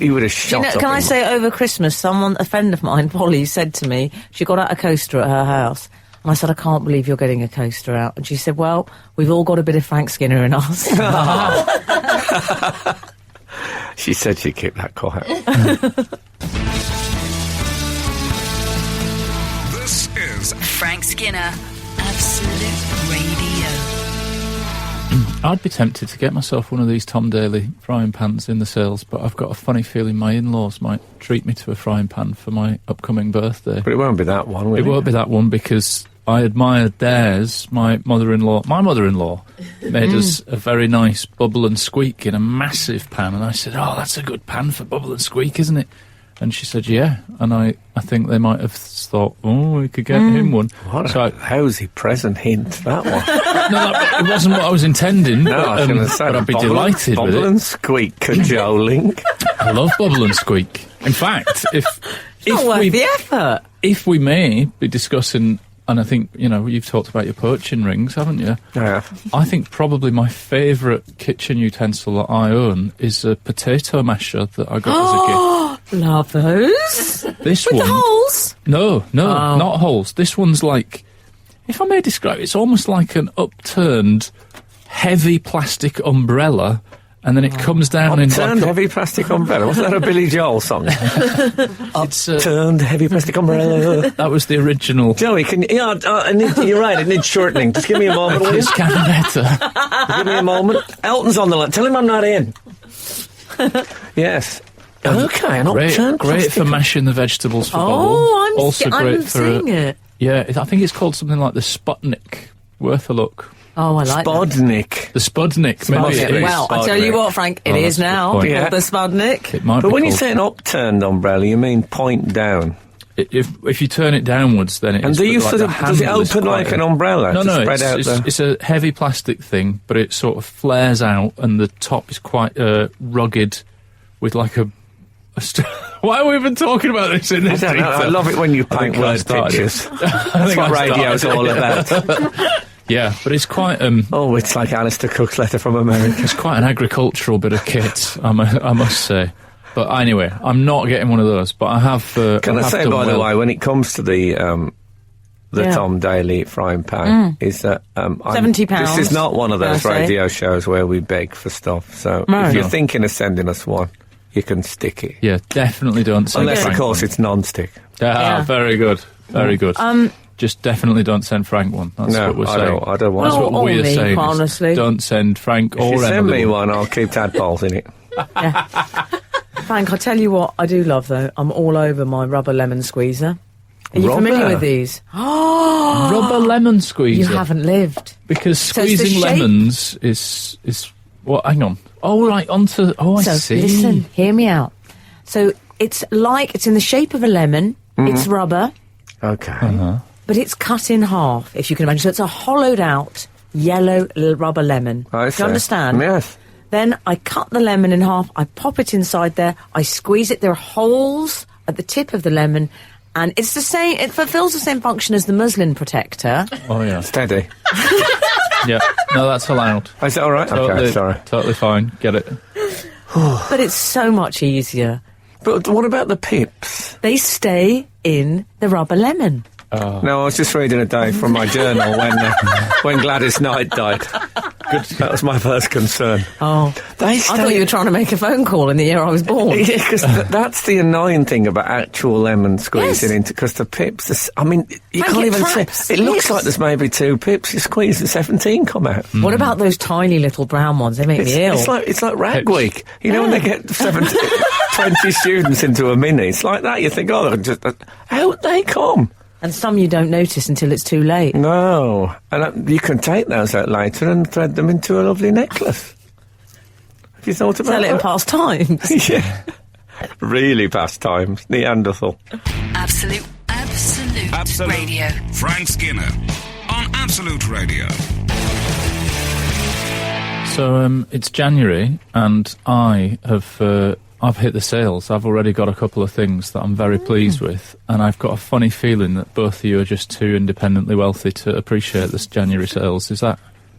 He would have shot up. Can I him. say, over Christmas, a friend of mine, Polly, said to me, she got out a coaster at her house. And I said, I can't believe you're getting a coaster out. And she said, well, we've all got a bit of Frank Skinner in us. She said she'd keep that quiet. This is Frank Skinner, Absolute Radio. I'd be tempted to get myself one of these Tom Daley frying pans in the sales, but I've got a funny feeling my in-laws might treat me to a frying pan for my upcoming birthday. But it won't be that one, will it? It won't be that one, because I admired theirs. My mother-in-law made us a very nice bubble and squeak in a massive pan, and I said, oh, that's a good pan for bubble and squeak, isn't it? And she said, yeah. And I think they might have thought, oh, we could get him one. What So a hosey present hint, that one. it wasn't what I was intending. No, I was going to say, but I'd be bobble delighted with bobble it. and squeak cajoling. I love Bubble and Squeak. In fact, Not worth the effort. if we may be discussing, and I think, you've talked about your poaching rings, haven't you? Yeah. I think probably my favourite kitchen utensil that I own is a potato masher that I got as a gift. Love those. This With one, the holes. No, not holes. This one's like, if I may describe it, it's almost like an upturned, heavy plastic umbrella, and then it comes down in Turned like heavy plastic umbrella. Wasn't that a Billy Joel song? it's, Turned heavy plastic umbrella. that was the original. Joey, can you... you're right, it needs shortening. Just give me a moment, will you? It's kind of better. Give me a moment. Elton's on the line. Tell him I'm not in. Yes. Okay, an upturned Great plastic... for mashing the vegetables for bubble. Oh, Also great I'm for seeing it. Yeah, I think it's called something like the Sputnik. Worth a look. Oh, I like that. Spodnik. The Spudnik. Maybe Spudnik. it is. Well, I tell you what, Frank, it Oh, is that's a good now. point. Yeah. Called the Spudnik. It might But be when you called- say an upturned umbrella, you mean point down. If you turn it downwards, then it And is. do you but, sort of... Does it handle is open like quite an a- umbrella No, to no, spread out the... it's a heavy plastic thing, but it sort of flares out, and the top is quite rugged, with like a. Why are we even talking about this in this I don't know, detail? I love it when you I think paint I word started pictures. it. That's what radio's all about. Yeah, but it's quite Oh, it's like Alistair Cook's letter from America. it's quite an agricultural bit of kit, I must say. But anyway, I'm not getting one of those. But I have. Can I have say, done by the well. way, when it comes to the Yeah. Tom Daley frying pan, is that £70 This is not one of those per se. radio shows where we beg for stuff. So No. if you're No. thinking of sending us one, you can stick it. Yeah, definitely don't send Unless, of Frank course, one. it's non-stick. Ah, Yeah. very good, very good. Just definitely don't send Frank one. That's No, what we're I saying. don't- I don't want That's it. what Or we're me, saying. is honestly. Don't send Frank If or you send Emily me one, I'll keep tadpoles in it. Frank, I tell you what I do love, though. I'm all over my rubber lemon squeezer. Are you Rubber? familiar with these? Rubber lemon squeezer. You haven't lived. Because So it's the squeezing shape- lemons is what? Hang on. Oh, right, onto. Oh, I So see. listen, hear me out. So it's in the shape of a lemon. It's rubber, Okay. but it's cut in half, if you can imagine. So it's a hollowed out yellow rubber lemon. I Do see. you understand? Yes. Then I cut the lemon in half, I pop it inside there, I squeeze it. There are holes at the tip of the lemon, and it's the same, it fulfills the same function as the muslin protector. Oh, yeah. Steady. Yeah. No, that's allowed. Is that all right? Totally, Okay, sorry. Totally fine. Get it. But it's so much easier. But what about the pips? They stay in the rubber lemon. No, I was just reading a day from my journal when Gladys Knight died. That was my first concern. Oh. They I thought you were trying to make a phone call in the year I was born. Yeah, because that's the annoying thing about actual lemon squeezing Yes. into, because the pips, you Frank, can't it even traps see. It looks pips. like there's maybe 2 pips. You squeeze the 17 come out. What about those tiny little brown ones? They make me ill. It's like rag week. You know when they get 20 students into a mini, it's like that. You think, oh, they're just out they come. And some you don't notice until it's too late. No, and you can take those out later and thread them into a lovely necklace. Have you thought about Sell it in that? past times. Yeah, really past times. Neanderthal. Absolute Radio. Frank Skinner on Absolute Radio. So it's January, and I've hit the sales. I've already got a couple of things that I'm very pleased with, and I've got a funny feeling that both of you are just too independently wealthy to appreciate this January sales. Is that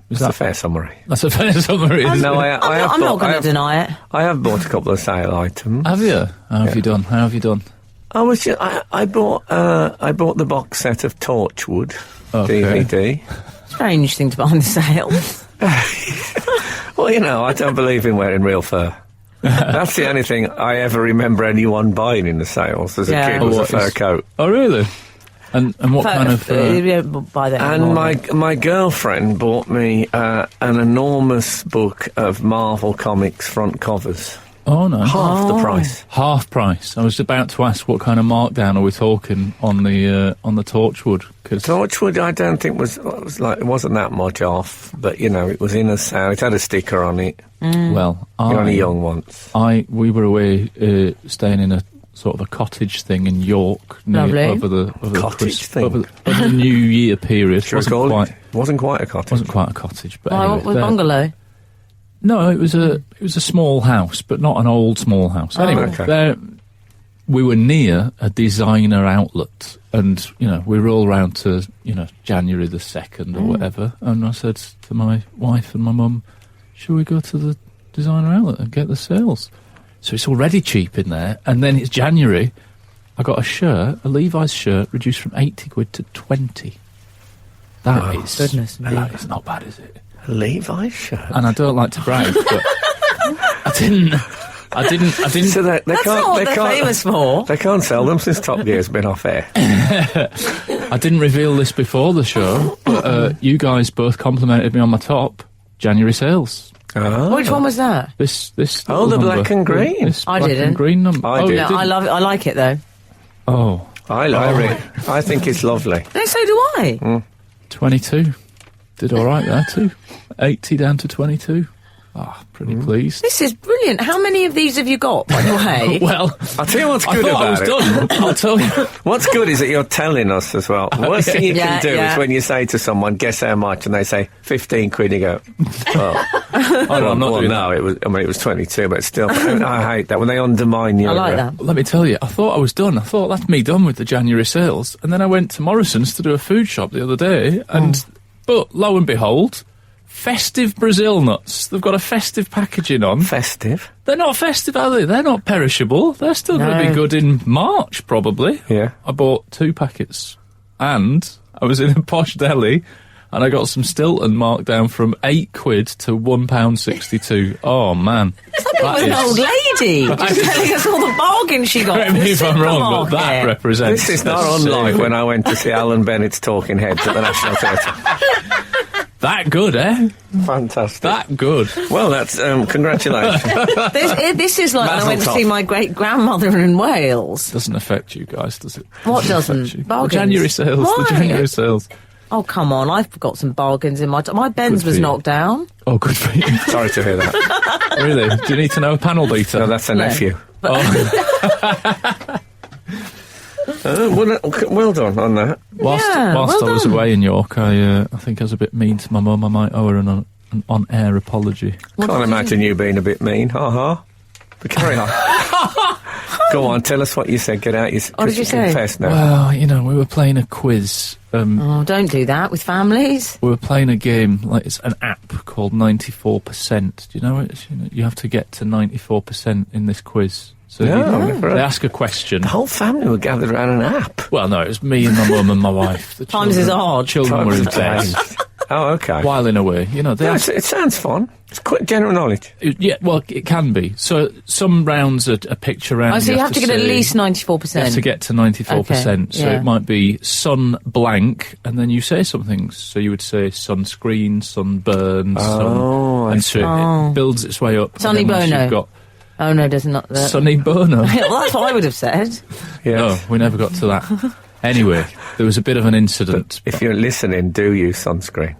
That's a fair summary. That's a fair summary. Isn't No, it? I'm not going to deny it. I have bought a couple of sale items. Have you? How have you done? How have you done? I bought the box set of Torchwood Okay. DVD. Strange thing to buy on the sale. Well, I don't believe in wearing real fur. That's the only thing I ever remember anyone buying in the sales as a Yeah. kid was a What fur is- coat. Oh, really? And what kind of? Buy that And anymore. my girlfriend bought me an enormous book of Marvel Comics front covers. Oh no, Half the price. half price. I was about to ask what kind of markdown are we talking on the Torchwood? Cause Torchwood, I don't think it wasn't that much off, but it was in a sale. It had a sticker on it. well, You're only young once. we were away staying in a sort of a cottage thing in York Lovely. over the Cottage thing? over the New Year period. Wasn't quite a cottage. Wasn't quite a cottage, but Oh, anyway, what was bungalow? No, it was a small house, but not an old small house. Anyway, okay. we were near a designer outlet, and we were all round to January the 2nd or whatever. And I said to my wife and my mum, "Shall we go to the designer outlet and get the sales?" So it's already cheap in there, and then it's January. I got a Levi's shirt, reduced from 80 quid to 20. That is goodness me. That is not bad, is it? A Levi's shirt. And I don't like to brag, but I didn't. So they That's can't. not what They they're can't. famous for. They can't sell them since Top Gear's been off air. I didn't reveal this before the show, but you guys both complimented me on my top January sales. Oh. Which one was that? This. Oh, the number. black and green. This I black didn't. and green number. I oh, did. you No, didn't? I love it. I like it though. Oh, I think it's lovely. No, so do I. 22. Did all right there too. 80 down to 22. Pretty pleased. This is brilliant. How many of these have you got, by the way? Well, I'll tell you what's I good thought I was about it. done. I'll tell you. What's good is that you're telling us as well. The worst thing you Yeah, can do yeah. is when you say to someone, "Guess how much?" and they say 15 quid. You go, "Well, I'm not doing no, it was 22, but still, I hate that when they undermine you. I like that. Let me tell you, I thought I was done. I thought that's me done with the January sales. And then I went to Morrison's to do a food shop the other day, and but lo and behold, festive Brazil nuts. They've got a festive packaging on. Festive. They're not festive, are they? They're not perishable. They're still going to No. be good in March, probably. Yeah. I bought 2 packets, and I was in a posh deli, and I got some Stilton marked down from 8 quid to £1.62. Oh man, That was an old lady just telling us all the bargains she got. Correct from me the if I'm wrong, but that supermarket. represents. This is not unlike when I went to see Alan Bennett's Talking Heads at the National Theatre. That good, eh? Fantastic. That good. Well, that's congratulations. This is like when I Mazel went to tov. see my great-grandmother in Wales. Doesn't affect you guys, does it? What Doesn't doesn't? affect you. The Bargains. January sales. Why? The January sales. Oh, come on. I've got some bargains in my... My Benz Good was for you. knocked down. Oh, good for you. Sorry to hear that. Really? Do you need to know a panel beater? No, that's a nephew. Oh, Well done on that. whilst Yeah, whilst well I was done. away in York, I think I was a bit mean to my mum. I might owe her an on-air apology. Can't imagine you being a bit mean. Ha. But carry on. Go on, tell us what you said. Get out. What did you say? Confess now. Well, we were playing a quiz. Oh, don't do that with families. We were playing a game, like it's an app called 94%. Do you know it? You have to get to 94% in this quiz. So No, I've never heard. they ask a question. The whole family were gathered around an app. Well, no, it was me and my mum and my wife. The Times is hard. Children were in bed, Oh, okay. whiling away. They Yeah, ask, it sounds fun. It's quite general knowledge. yeah, well, it can be. So some rounds are a picture round. Oh, so you have to get at say- least 94%. You have to get to 94%. Okay, so yeah. it might be sun blank, and then you say something. So you would say sunscreen, sunburn, Oh, I and so it builds its way up. and Sunny then once Bono. You've got Oh, no, does not. Sunny Bono. Well, that's what I would have said. Yeah. No, we never got to that. Anyway, there was a bit of an incident. If you're listening, do use sunscreen.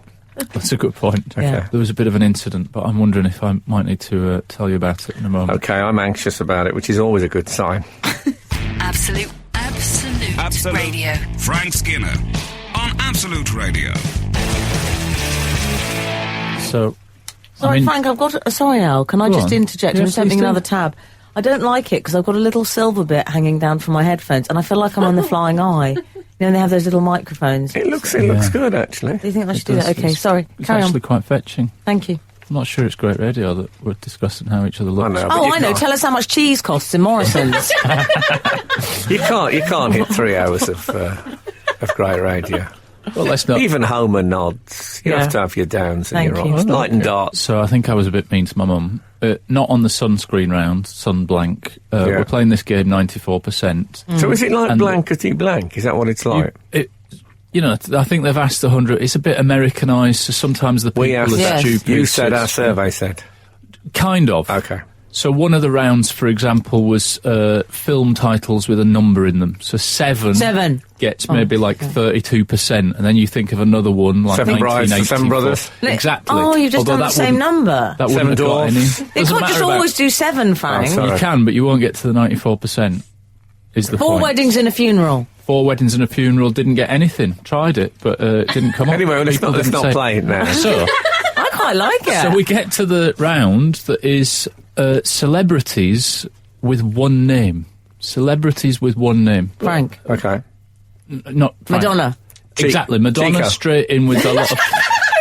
That's a good point. Yeah. There was a bit of an incident, but I'm wondering if I might need to tell you about it in a moment. Okay, I'm anxious about it, which is always a good sign. Absolute Radio. Frank Skinner on Absolute Radio. So, Sorry, Frank, I've got... sorry, Al, can I Go just on. interject? Yes, I'm just opening please do. another tab. I don't like it because I've got a little silver bit hanging down from my headphones and I feel like I'm on the flying eye. They have those little microphones. It looks good, actually. Do you think I should do does. that? Okay, It's- sorry. it's Carry actually on. quite fetching. Thank you. I'm not sure it's great radio that we're discussing how each other looks. I know. But Oh, you I know. can't- Tell us how much cheese costs in Morrison's. You can't hit 3 hours of great radio. Well, let's not. Even Homer nods. You Yeah. have to have your downs and Thank your you. ups. Light and darts. So I think I was a bit mean to my mum. Not on the sunscreen round, sun blank. Yeah. We're playing this game 94%. So is it like And- blankety blank? Is that what it's like? I think they've asked 100. It's a bit Americanised, so sometimes the people We asked. are Yes. stupid. You said so our it's- survey said. Kind of. Okay. So one of the rounds, for example, was film titles with a number in them. So 7 gets maybe like 32%, and then you think of another one like Seven Brides, 1984. Seven Brothers. Exactly. Oh, you've just Although done the that same wouldn't- number. That Seven wouldn't have got any. Dwarfs. They Doesn't could matter just about- always do 7, Frank. sorry. You can, but you won't get to the 94%. is the 4 point. weddings and a funeral. 4 weddings and a funeral, didn't get anything. Tried it, but it didn't come up. Anyway, well, let's People not didn't say- play it now. So, I quite like it. so we get to the round that is celebrities with one name. Celebrities with one name. Frank. Okay. Not Frank. Madonna. Exactly. Madonna Chico. straight in with a lot of...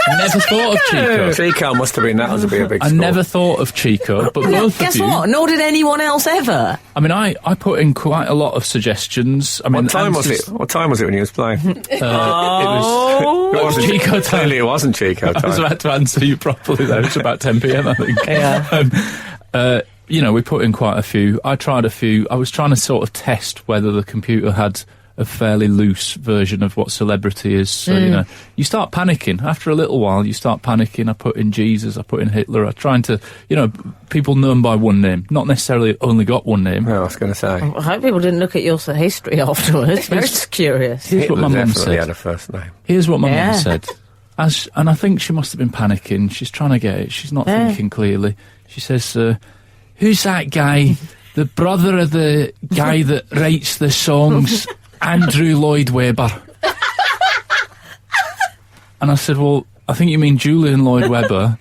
Never thought of Chico. Chico must have been, that was a big I score. never thought of Chico, but No, both guess of you... what? Nor did anyone else ever. I mean, I put in quite a lot of suggestions. I mean, What time was answers- it? What time was it when he was playing? It was Chico time. Clearly it wasn't Chico I was time. about to answer you properly there. It's about 10 p.m, I think. Yeah. You know, we put in quite a few. I tried a few. I was trying to sort of test whether the computer had a fairly loose version of what celebrity is. So, you know, you start panicking. After a little while, you start panicking. I put in Jesus, I put in Hitler. I'm trying to, you know, people known by one name. Not necessarily only got one name. No, I was going to say. I hope people didn't look at your history afterwards. Very curious. Here's what my Hitler mum definitely said. had a first name. Here's what my Yeah. mum said. And I think she must have been panicking. She's trying to get it. She's not thinking clearly. She says, who's that guy? The brother of the guy that writes the songs, Andrew Lloyd Webber. And I said, well, I think you mean Julian Lloyd Webber.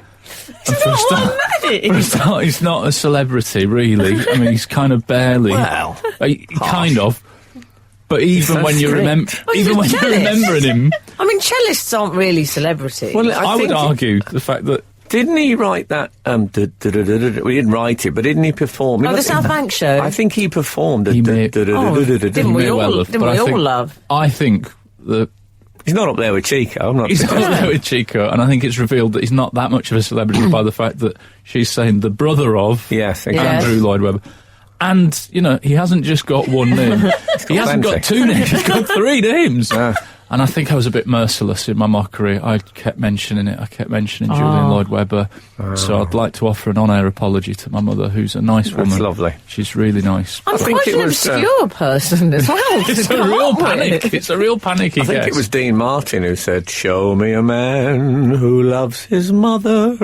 And for a start, he's not a celebrity, really. I mean, he's kind of barely. Well, kind of. But even so when you remember, strict. even when you're cellist. remembering him, I mean, cellists aren't really celebrities. Well, I would argue the fact that didn't he write that? We didn't write it, but didn't he perform? the South Bank show. I think he performed. He may- Didn't we may all, well have, didn't but we I all think- love? I think that He's not up there with Chico. I'm not. he's not there with Chico, and I think it's revealed that he's not that much of a celebrity by the fact that she's saying the brother of Yes, exactly. Yes. Andrew Lloyd Webber. And, you know, he hasn't just got one name. He hasn't got plenty. 2 names, he's got 3 names. Ah. And I think I was a bit merciless in my mockery. I kept mentioning it. I kept mentioning Julian Lloyd Webber. So I'd like to offer an on-air apology to my mother, who's a nice woman. That's lovely. She's really nice. I'm think quite it an was, obscure person as well. It's to a come real up with. panic. It's a real panicky I think guess. it was Dean Martin who said, "Show me a man who loves his mother,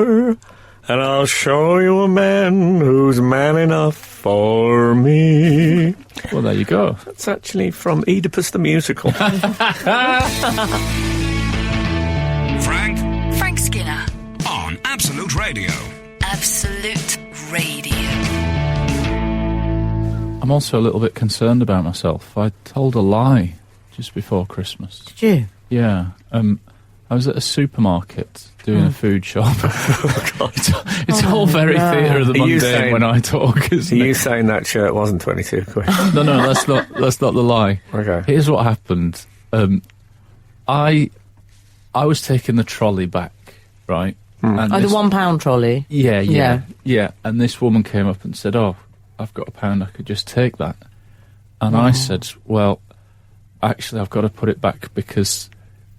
and I'll show you a man who's man enough for me." Well, there you go. That's actually from Oedipus the Musical. Frank Skinner. on Absolute Radio. Absolute Radio. I'm also a little bit concerned about myself. I told a lie just before Christmas. Did you? Yeah. I was at a supermarket doing a food shop. It's all very theatre of the Are you mundane saying- when I talk, Are isn't you it? saying that shirt wasn't 22 quid? No, that's not the lie. Okay. Here's what happened. I was taking the trolley back, right? And Oh, the this- £1 trolley. Yeah. And this woman came up and said, "Oh, I've got £1. I could just take that." And I said, "Well, actually, I've got to put it back because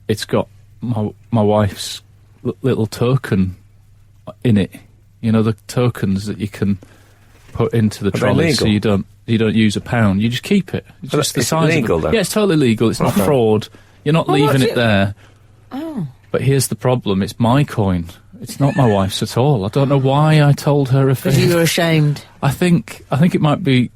it's got my wife's little token in it. You know, the tokens that you can put into the they trolley, so legal? you don't use a pound. You just keep it. It's So just the it's size legal, of it. then? Yeah, it's totally legal. It's not fraud. You're not leaving what's it it- there. But here's the problem: it's my coin. It's not my wife's at all. I don't know why I told her a Because you thing. were ashamed. I think it might be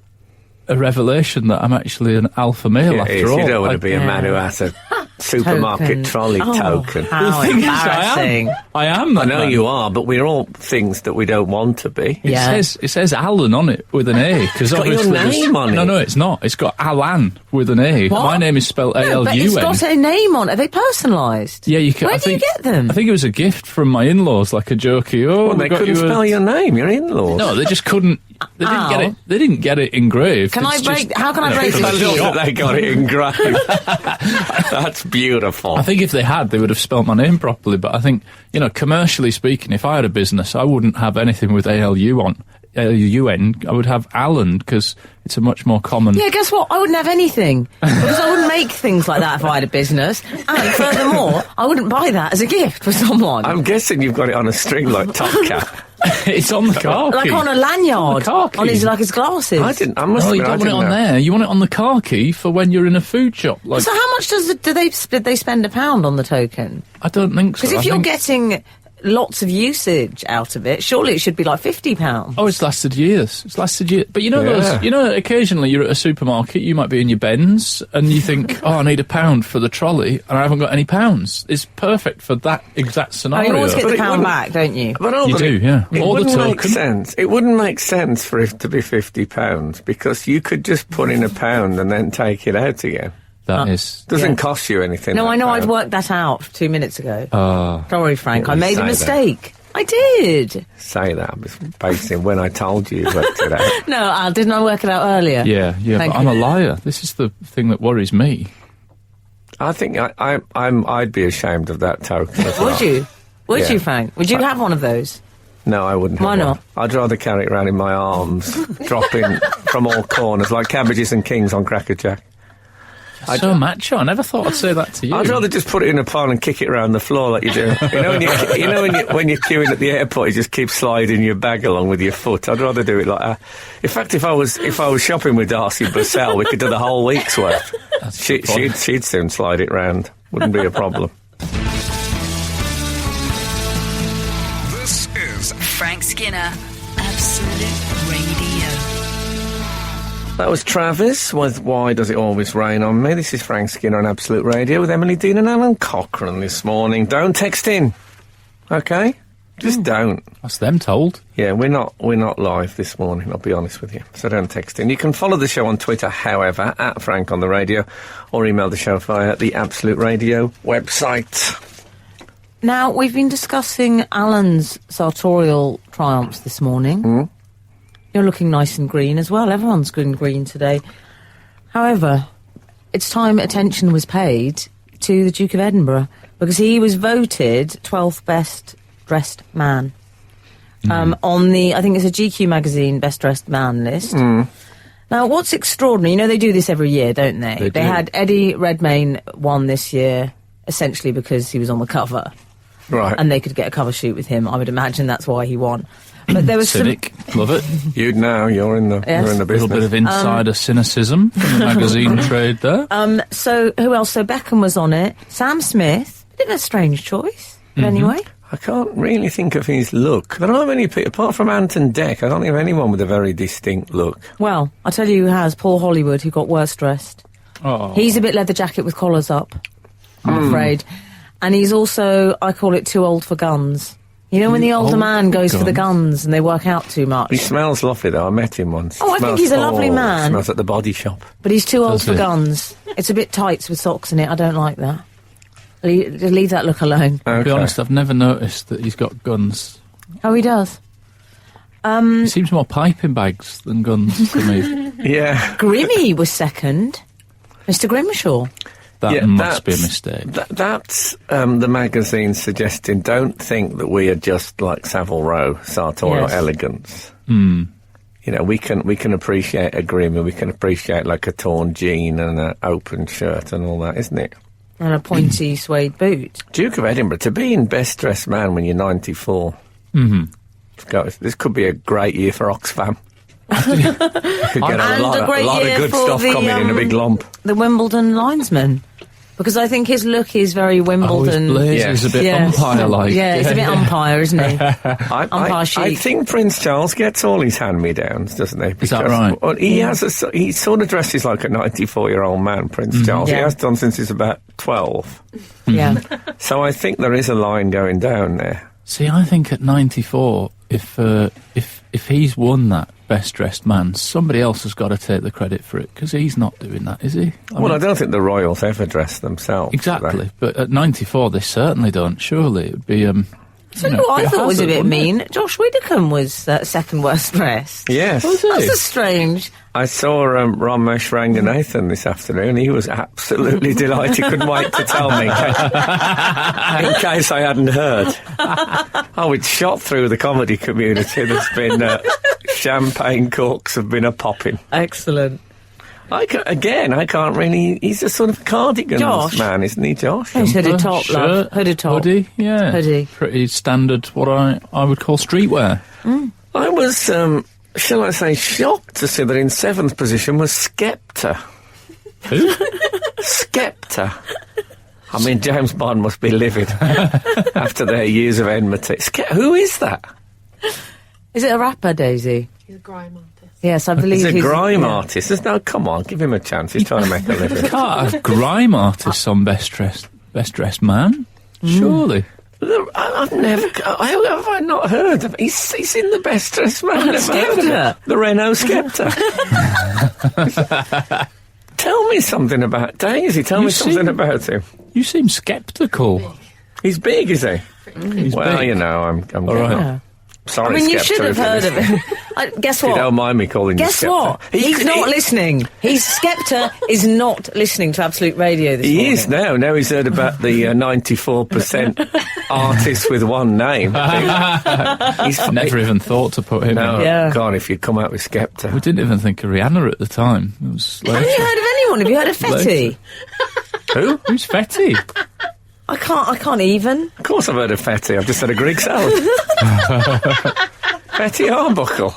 a revelation that I'm actually an alpha male Yeah, it after is. all. You don't want I- to be a man who has a supermarket Token. trolley Oh, token. How The thing is, embarrassing. I am. I that know man. you are, but we're all things that we don't want to be. Yeah. It says Alan on it with an A because got your obviously name on it. No, it's not. It's got Alan with an A. What? My name is spelled No, but it's ALUN. got a name on it. Are they personalised? Yeah, you can. Where I do you think, get them? I think it was a gift from my in-laws, like a jokey. Oh, Well, we they got couldn't you a-" spell your name, your in-laws. No, they just couldn't. They didn't get Ow. it. They didn't get it engraved. Can I It's break? just- How can I break I this? love that they got it engraved. That's beautiful. I think if they had, they would have spelt my name properly. But I think, you know, commercially speaking, if I had a business, I wouldn't have anything with ALUN. I would have Alan because it's a much more common. Yeah, guess what? I wouldn't have anything because I wouldn't make things like that if I had a business. And furthermore, I wouldn't buy that as a gift for someone. I'm guessing you've got it on a string like Top Cat. It's on the car like key. on a lanyard, car key. on his glasses. I didn't. I must No, you admit, I don't want it didn't on know. there. You want it on the car key for when you're in a food shop. Like, So how much did they spend £1 on the token? I don't think so. Because if I you're think- getting lots of usage out of it, surely it should be like £50. Oh, it's lasted years. It's lasted years. But you know Yeah. those. You know, occasionally you're at a supermarket, you might be in your Benz, and you think, "Oh, I need £1 for the trolley, and I haven't got any pounds." It's perfect for that exact Oh, scenario. you always get But the it pound wouldn't- back, don't you? But hold You on, do, yeah. It Or the wouldn't make token. sense. It wouldn't make sense for it to be £50 because you could just put in £1 and then take it out again. That is. Doesn't Yeah. cost you anything. No, that I know. I'd pound. worked that out 2 minutes ago. Ah. Sorry, Frank. Yeah, I you made a say that. mistake. I did. Say that it's based in when I told you worked it out. No, Al, didn't I work it out earlier? Yeah, Thank but I'm you. a liar. This is the thing that worries me. I think I'd be ashamed of that token. As well. Would you? Would Yeah. you, Frank? Would you have one of those? No, I wouldn't. Why have not? one. I'd rather carry it around in my arms, dropping from all corners like cabbages and kings on Cracker Jack. So macho. I never thought I'd say that to you. I'd rather just put it in a pile and kick it around the floor like you do. When you're queuing at the airport, you just keep sliding your bag along with your foot. I'd rather do it like that. In fact, if I was shopping with Darcy Bussell, we could do the whole week's worth. That's a good point. She'd soon slide it round. Wouldn't be a problem. This is Frank Skinner, Absolute Radio. That was Travis with Why Does It Always Rain on Me? This is Frank Skinner on Absolute Radio with Emily Dean and Alan Cochrane this morning. Don't text in, okay? Just don't. That's them told. Yeah, we're not live this morning, I'll be honest with you. So don't text in. You can follow the show on Twitter, however, at Frank on the Radio, or email the show via the Absolute Radio website. Now, we've been discussing Alan's sartorial triumphs this morning. Mm. You're looking nice and green as well. Everyone's good and green today. However, it's time attention was paid to the Duke of Edinburgh because he was voted 12th best dressed man on the, I think it's a GQ magazine best dressed man list. Now, what's extraordinary, you know they do this every year, don't they? They do. Had Eddie Redmayne won this year essentially because he was on the cover. Right. And they could get a cover shoot with him. I would imagine that's why he won. But there was Cynic. Love it. You'd know, you're in the Yes. business. A little bit of insider cynicism from the magazine trade there. So who else? So Beckham was on it. Sam Smith. Bit of a strange choice. But anyway. I can't really think of his look. There aren't many people, apart from Anton Deck, I don't think of anyone with a very distinct look. Well, I'll tell you who has. Paul Hollywood, who got worse dressed. Oh. He's a bit leather jacket with collars up, I'm afraid. And he's also, I call it too old for guns. You know when the older old man goes for the guns? guns and they work out too much? He smells lovely, though. I met him once. Oh, I think Smells- he's a lovely man. Smells at the body shop. But he's too old Does for he? guns. It's a bit tights with socks in it. I don't like that. Leave that look alone. To be honest, I've never noticed that he's got guns. Oh, he does. He seems more piping bags than guns to me. Yeah. Grimmy was second. Mr. Grimshaw. That Yeah, must be a that's- mistake. That's the magazine suggesting don't think that we are just like Savile Row, sartorial Yes. elegance. Mm. You know, we can appreciate a grim and we can appreciate like a torn jean and an open shirt and all that, isn't it? And a pointy suede boot. Duke of Edinburgh, to be in Best Dressed Man when you're 94. Mm-hmm. This could be a great year for Oxfam. You could get And a great a lot year of good for stuff the, coming in a big lump. The Wimbledon linesman. Because I think his look is very Oh, his Wimbledon. blazer is a bit Yes. umpire-like. Yeah, he's a bit umpire, isn't he? I Umpire chic. think Prince Charles gets all his hand-me-downs, doesn't he? Is that right? Well, he he sort of dresses like a 94-year-old man, Prince Charles. He Yeah. has done since he's about 12. Yeah. So I think there is a line going down there. See, I think at 94, if he's won that best dressed man, somebody else has got to take the credit for it because he's not doing that, is he? I don't think the royals ever dress themselves. do Exactly, they? but at 94 they certainly don't. Surely it would be. So who I thought was a hazard, bit wouldn't it? mean, Josh Widdicombe was second worst dressed. Yes. Was it? That's a strange. I saw Ramesh Ranganathan this afternoon. He was absolutely delighted. Couldn't wait to tell me in case I hadn't heard. Oh, it's shot through the comedy community. There's been champagne corks have been a popping. Excellent. I can't really. He's a sort of cardigans Josh. man, isn't he, Josh? Who's hooded top, Shirt, love? Hooded top. Hoodie, yeah. Hoodie. Pretty standard, what I would call streetwear. I was, shall I say, shocked to see that in seventh position was Skepta. Who? Skepta. I mean, James Bond must be livid after their years of enmity. Who is that? Is it a rapper, Daisy? He's a grime artist. Yes, I believe He's a grime yeah. artist. No, come on, give him a chance. He's trying to make a living. Can't have grime artists on Best Dressed Man. Surely. I've never. Have I not heard of? He's in the Best Dressed Man. Never heard of Skepta. it. The Renault Skepta. Tell me something about Daisy. Tell me something about him. You seem sceptical. He's big, is he? He's Well, big. you know, I'm All right. Yeah. sorry. I mean, you Skepta, should have if you're heard of listening. him. Guess You what? don't mind me calling Guess you Skepta. what? He's not listening. Skepta is not listening to Absolute Radio this morning. He is now. Now he's heard about the 94% artist with one name. He's Never even thought to put him No, in. Yeah. God, if you'd come out with Skepta. We didn't even think of Rihanna at the time. It was Have you later. heard of anyone? Have you heard of Fetty? Later. Who? Who's Fetty? I can't even. Of course I've heard of Fetty. I've just had a Greek salad. Fetty Arbuckle.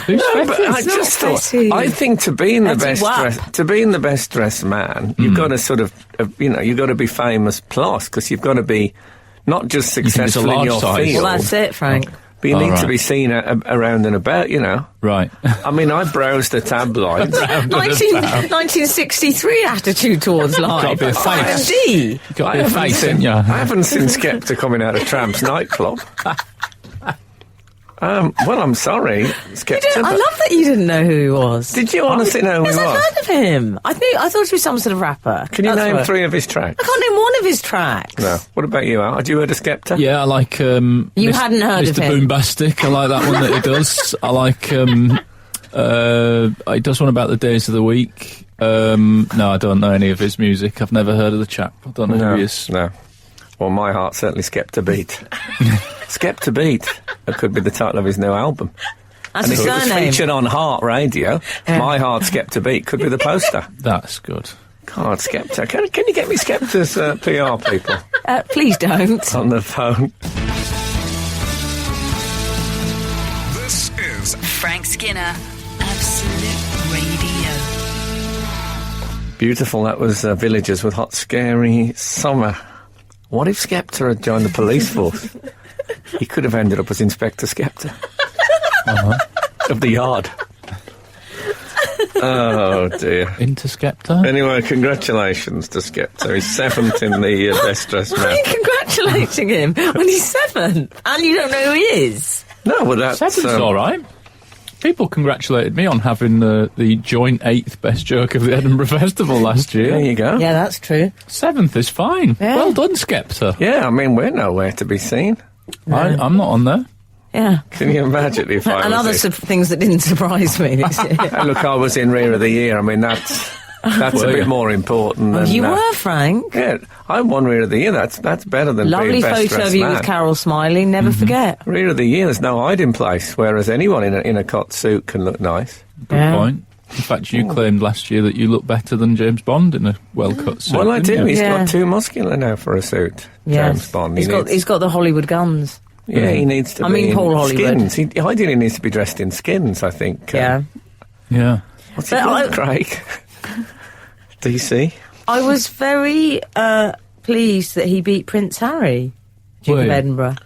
Who's No, but Fetty? I just thought. Fetty. I think to be in the Fetty best dressed man, you've got to sort of, you've got to be famous plus because you've got to be not just think it's a successful in large your size? field, Well, that's it, Frank. but you Oh, need to right. be seen around and about. Right. I mean, I browsed the tabloids. 1963 attitude towards life. Gotta be a face. R&D. Got to be a face, didn't you? I haven't seen Skepta coming out of Tramp's nightclub. Well, I'm sorry, Skepta. I but love that you didn't know who he was. did you honestly know who he Yes, I've was? heard of him. I thought he was some sort of rapper. Can you That's name what- 3 of his tracks? I can't name one of his tracks. No. What about you, Al? Had you heard of Skepta? Yeah, I like. You hadn't heard of Mr. him. Boombastic. I like that one that he does. I like. He does one about the days of the week. No, I don't know any of his music. I've never heard of the chap. I don't know who he is. No. Well, my heart certainly Skepta Beat. Skepta Beat. That could be the title of his new album. That's And his if it was surname. featured on Heart Radio, My Heart Skepta Beat could be the poster. That's good. God, Skepta. Can you get me Skepta's PR people Please don't. on the phone? This is Frank Skinner, Absolute Radio. Beautiful. That was Villagers with Hot Scary Summer. What if Skepta had joined the police force? He could have ended up as Inspector Skepta. Of the yard. Oh, dear. Into Skepta? Anyway, congratulations to Skepta. He's 7th in the Best Dressed Why are Man. you congratulating him when he's 7th and you don't know who he is? No, well, that's... Seven's all right. People congratulated me on having the joint 8th best joke of the Edinburgh Festival last year. There you go. Yeah, that's true. 7th is fine. Yeah. Well done, Skepta. Yeah, I mean, we're nowhere to be seen. I'm not on there. Yeah. Can you imagine if I And was other in- things that didn't surprise me this year. Hey, look, I was in Rear of the Year. I mean, that's a Were bit you? more important than... You were, Frank. Yeah, I won Rear of the Year. That's better than Lovely being Best photo Dressed of you Man. with Carol smiling. Never forget. Rear of the Year, there's no hiding place, whereas anyone in a cot suit can look nice. Good Yeah. point. In fact, you claimed last year that you look better than James Bond in a well-cut suit. Well, I didn't do. you? He's Yeah. got too muscular now for a suit, James Bond. He's got the Hollywood guns. Yeah, he needs to I be mean, in Paul Hollywood. skins. He ideally needs to be dressed in skins, I think. Yeah. Yeah. What's he But called, I- Craig? DC? I was very pleased that he beat Prince Harry, Duke Were of you? Edinburgh.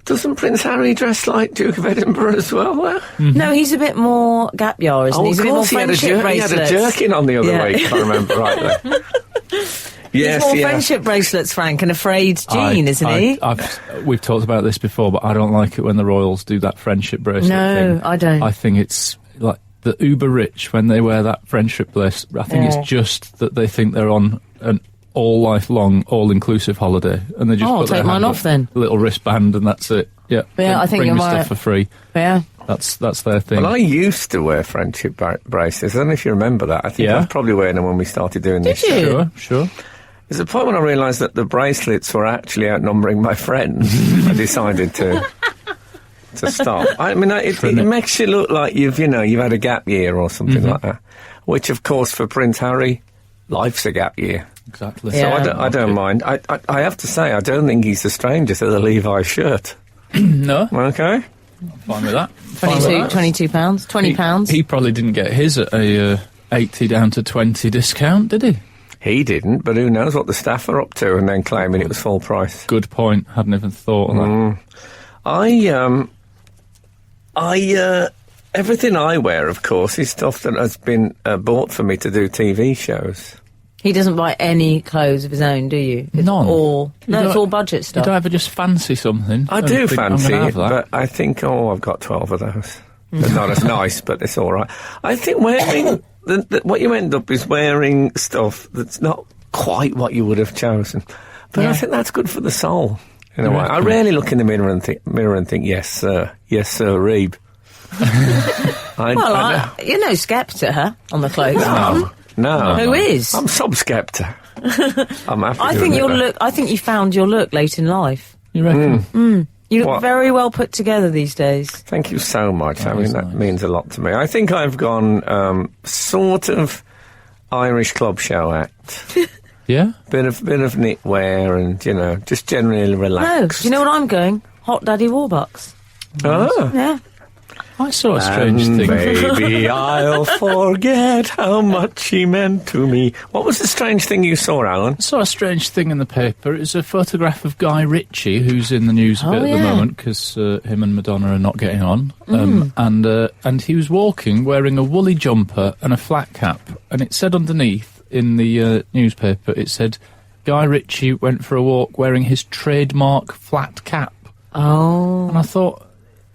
Doesn't Prince Harry dress like Duke of Edinburgh as well, though? No, he's a bit more gap year, isn't he? He's of a bit more course, he had friendship he had a bracelets. jerkin on the other Yeah. week, if I remember rightly. He's Yes, more yeah. friendship bracelets, Frank, and afraid Jean, isn't he? We've talked about this before, but I don't like it when the royals do that friendship bracelet No, thing. I don't. I think it's like the uber rich when they wear that friendship bracelet. I think Yeah. it's just that they think they're on an all life long, all inclusive holiday, and they just Oh, I'll put their take mine hand off up, then. a little wristband, and that's it. Yeah, Yeah, I think bring you're me right. stuff for free. Yeah. That's their thing. Well, I used to wear friendship bracelets. I don't know if you remember that. I think Yeah. I was probably wearing them when we started doing this you? show. Sure. There's a point when I realised that the bracelets were actually outnumbering my friends. I decided to stop. I mean, it makes you look like you've had a gap year or something like that. Which, of course, for Prince Harry, life's a gap year. Exactly. So Yeah. I don't mind. I have to say, I don't think he's a stranger to the Levi shirt. No, Okay? fine with that. 22 pounds, 20 pounds. He probably didn't get his at a 80 down to 20 discount, did he? He didn't, but who knows what the staff are up to, and then claiming it was full price. Good point. Hadn't even thought of that. Everything I wear, of course, is stuff that has been bought for me to do TV shows. He doesn't buy any clothes of his own, do you? It's None. It's all budget You stuff. don't ever just fancy something? I and do think, I'm fancy gonna it, have that. but I think, I've got 12 of those. They're not as nice, but it's all right. I think wearing... what you end up is wearing stuff that's not quite what you would have chosen. But I think that's good for the soul, in a way. I rarely look in the mirror and think, yes, sir, Reeb. You know Skepta on the clothes. No. Who is? I'm sub-Skepta. I'm happy I to think admit your that. look. I think you found your look late in life. You reckon? You look What? very well put together these days. Thank you so much. I mean, is that nice. means a lot to me. I think I've gone sort of Irish club show act. Yeah? Bit of knitwear and, just generally No, relaxed. do you know what I'm going? Hot Daddy Warbucks. Ah. Yeah. I saw a strange And thing. maybe I'll forget how much he meant to me. What was the strange thing you saw, Alan? I saw a strange thing in the paper. It was a photograph of Guy Ritchie, who's in the news a bit at the moment because him and Madonna are not getting on. And he was walking wearing a woolly jumper and a flat cap. And it said underneath in the newspaper, it said, Guy Ritchie went for a walk wearing his trademark flat cap. Oh. And I thought,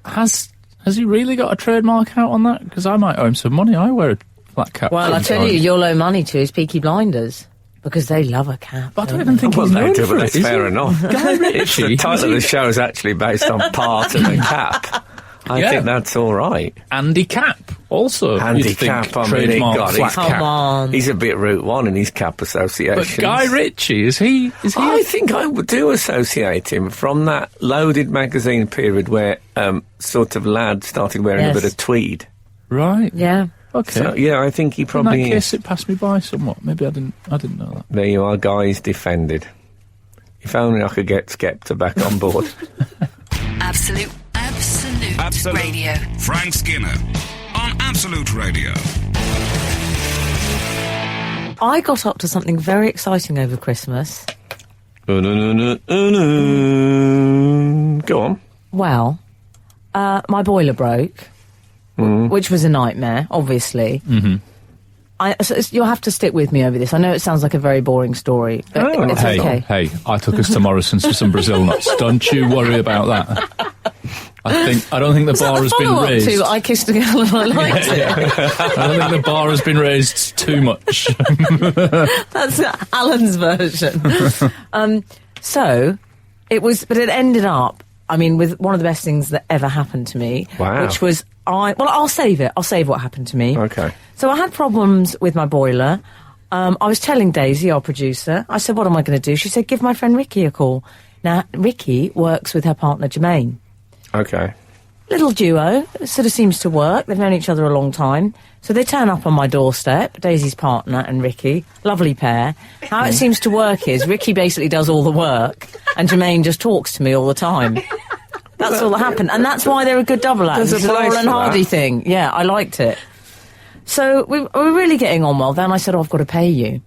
has he really got a trademark out on that? Because I might owe him some money. I wear a flat cap. Well, I tell you, sometimes. you'll owe money to his Peaky Blinders because they love a cap. But I don't even think Well, he's they known do, for but it, that's is fair he? enough. Guy If Ritchie. the title of the show is actually based on part of the cap, I Yeah. think that's all right. Andy Cap, also. Andy you'd think Cap, I mean, trademark God, flat he's cap. Come on. He's a bit Route 1 in his cap associations. But Guy Ritchie, is he? I think I would do associate him from that loaded magazine period where sort of lad started wearing Yes. a bit of tweed. Right. Yeah. Okay. So, yeah, I think he In that probably case, is. it passed me by somewhat. Maybe I didn't know that. There you are, guys defended. If only I could get Skepta back on board. Absolute Radio. Frank Skinner on Absolute Radio. I got up to something very exciting over Christmas. Go on. Well, my boiler broke, which was a nightmare, obviously. Mm-hmm. You'll have to stick with me over this. I know it sounds like a very boring story, but it's okay. Hey, I took us to Morrison's for some Brazil nuts. Don't you worry about that. I don't think the Is that bar the has been follow-up raised. to I kissed a girl and I liked it? I don't think the bar has been raised too much. That's Alan's version. So, but it ended up, I mean, with one of the best things that ever happened to me. Wow. Which was, I'll save it. I'll save what happened to me. Okay. So I had problems with my boiler. I was telling Daisy, our producer, I said, what am I going to do? She said, give my friend Ricky a call. Now, Ricky works with her partner, Jermaine. Okay. Little duo, it sort of seems to work. They've known each other a long time. So they turn up on my doorstep, Daisy's partner and Ricky, lovely pair. How it seems to work is Ricky basically does all the work and Jermaine just talks to me all the time. That's all that happened. And that's why they're a good double act. There's a It's a place Laurel and for Hardy that. thing. Yeah, I liked it. So we were really getting on well. Then I said, I've got to pay you.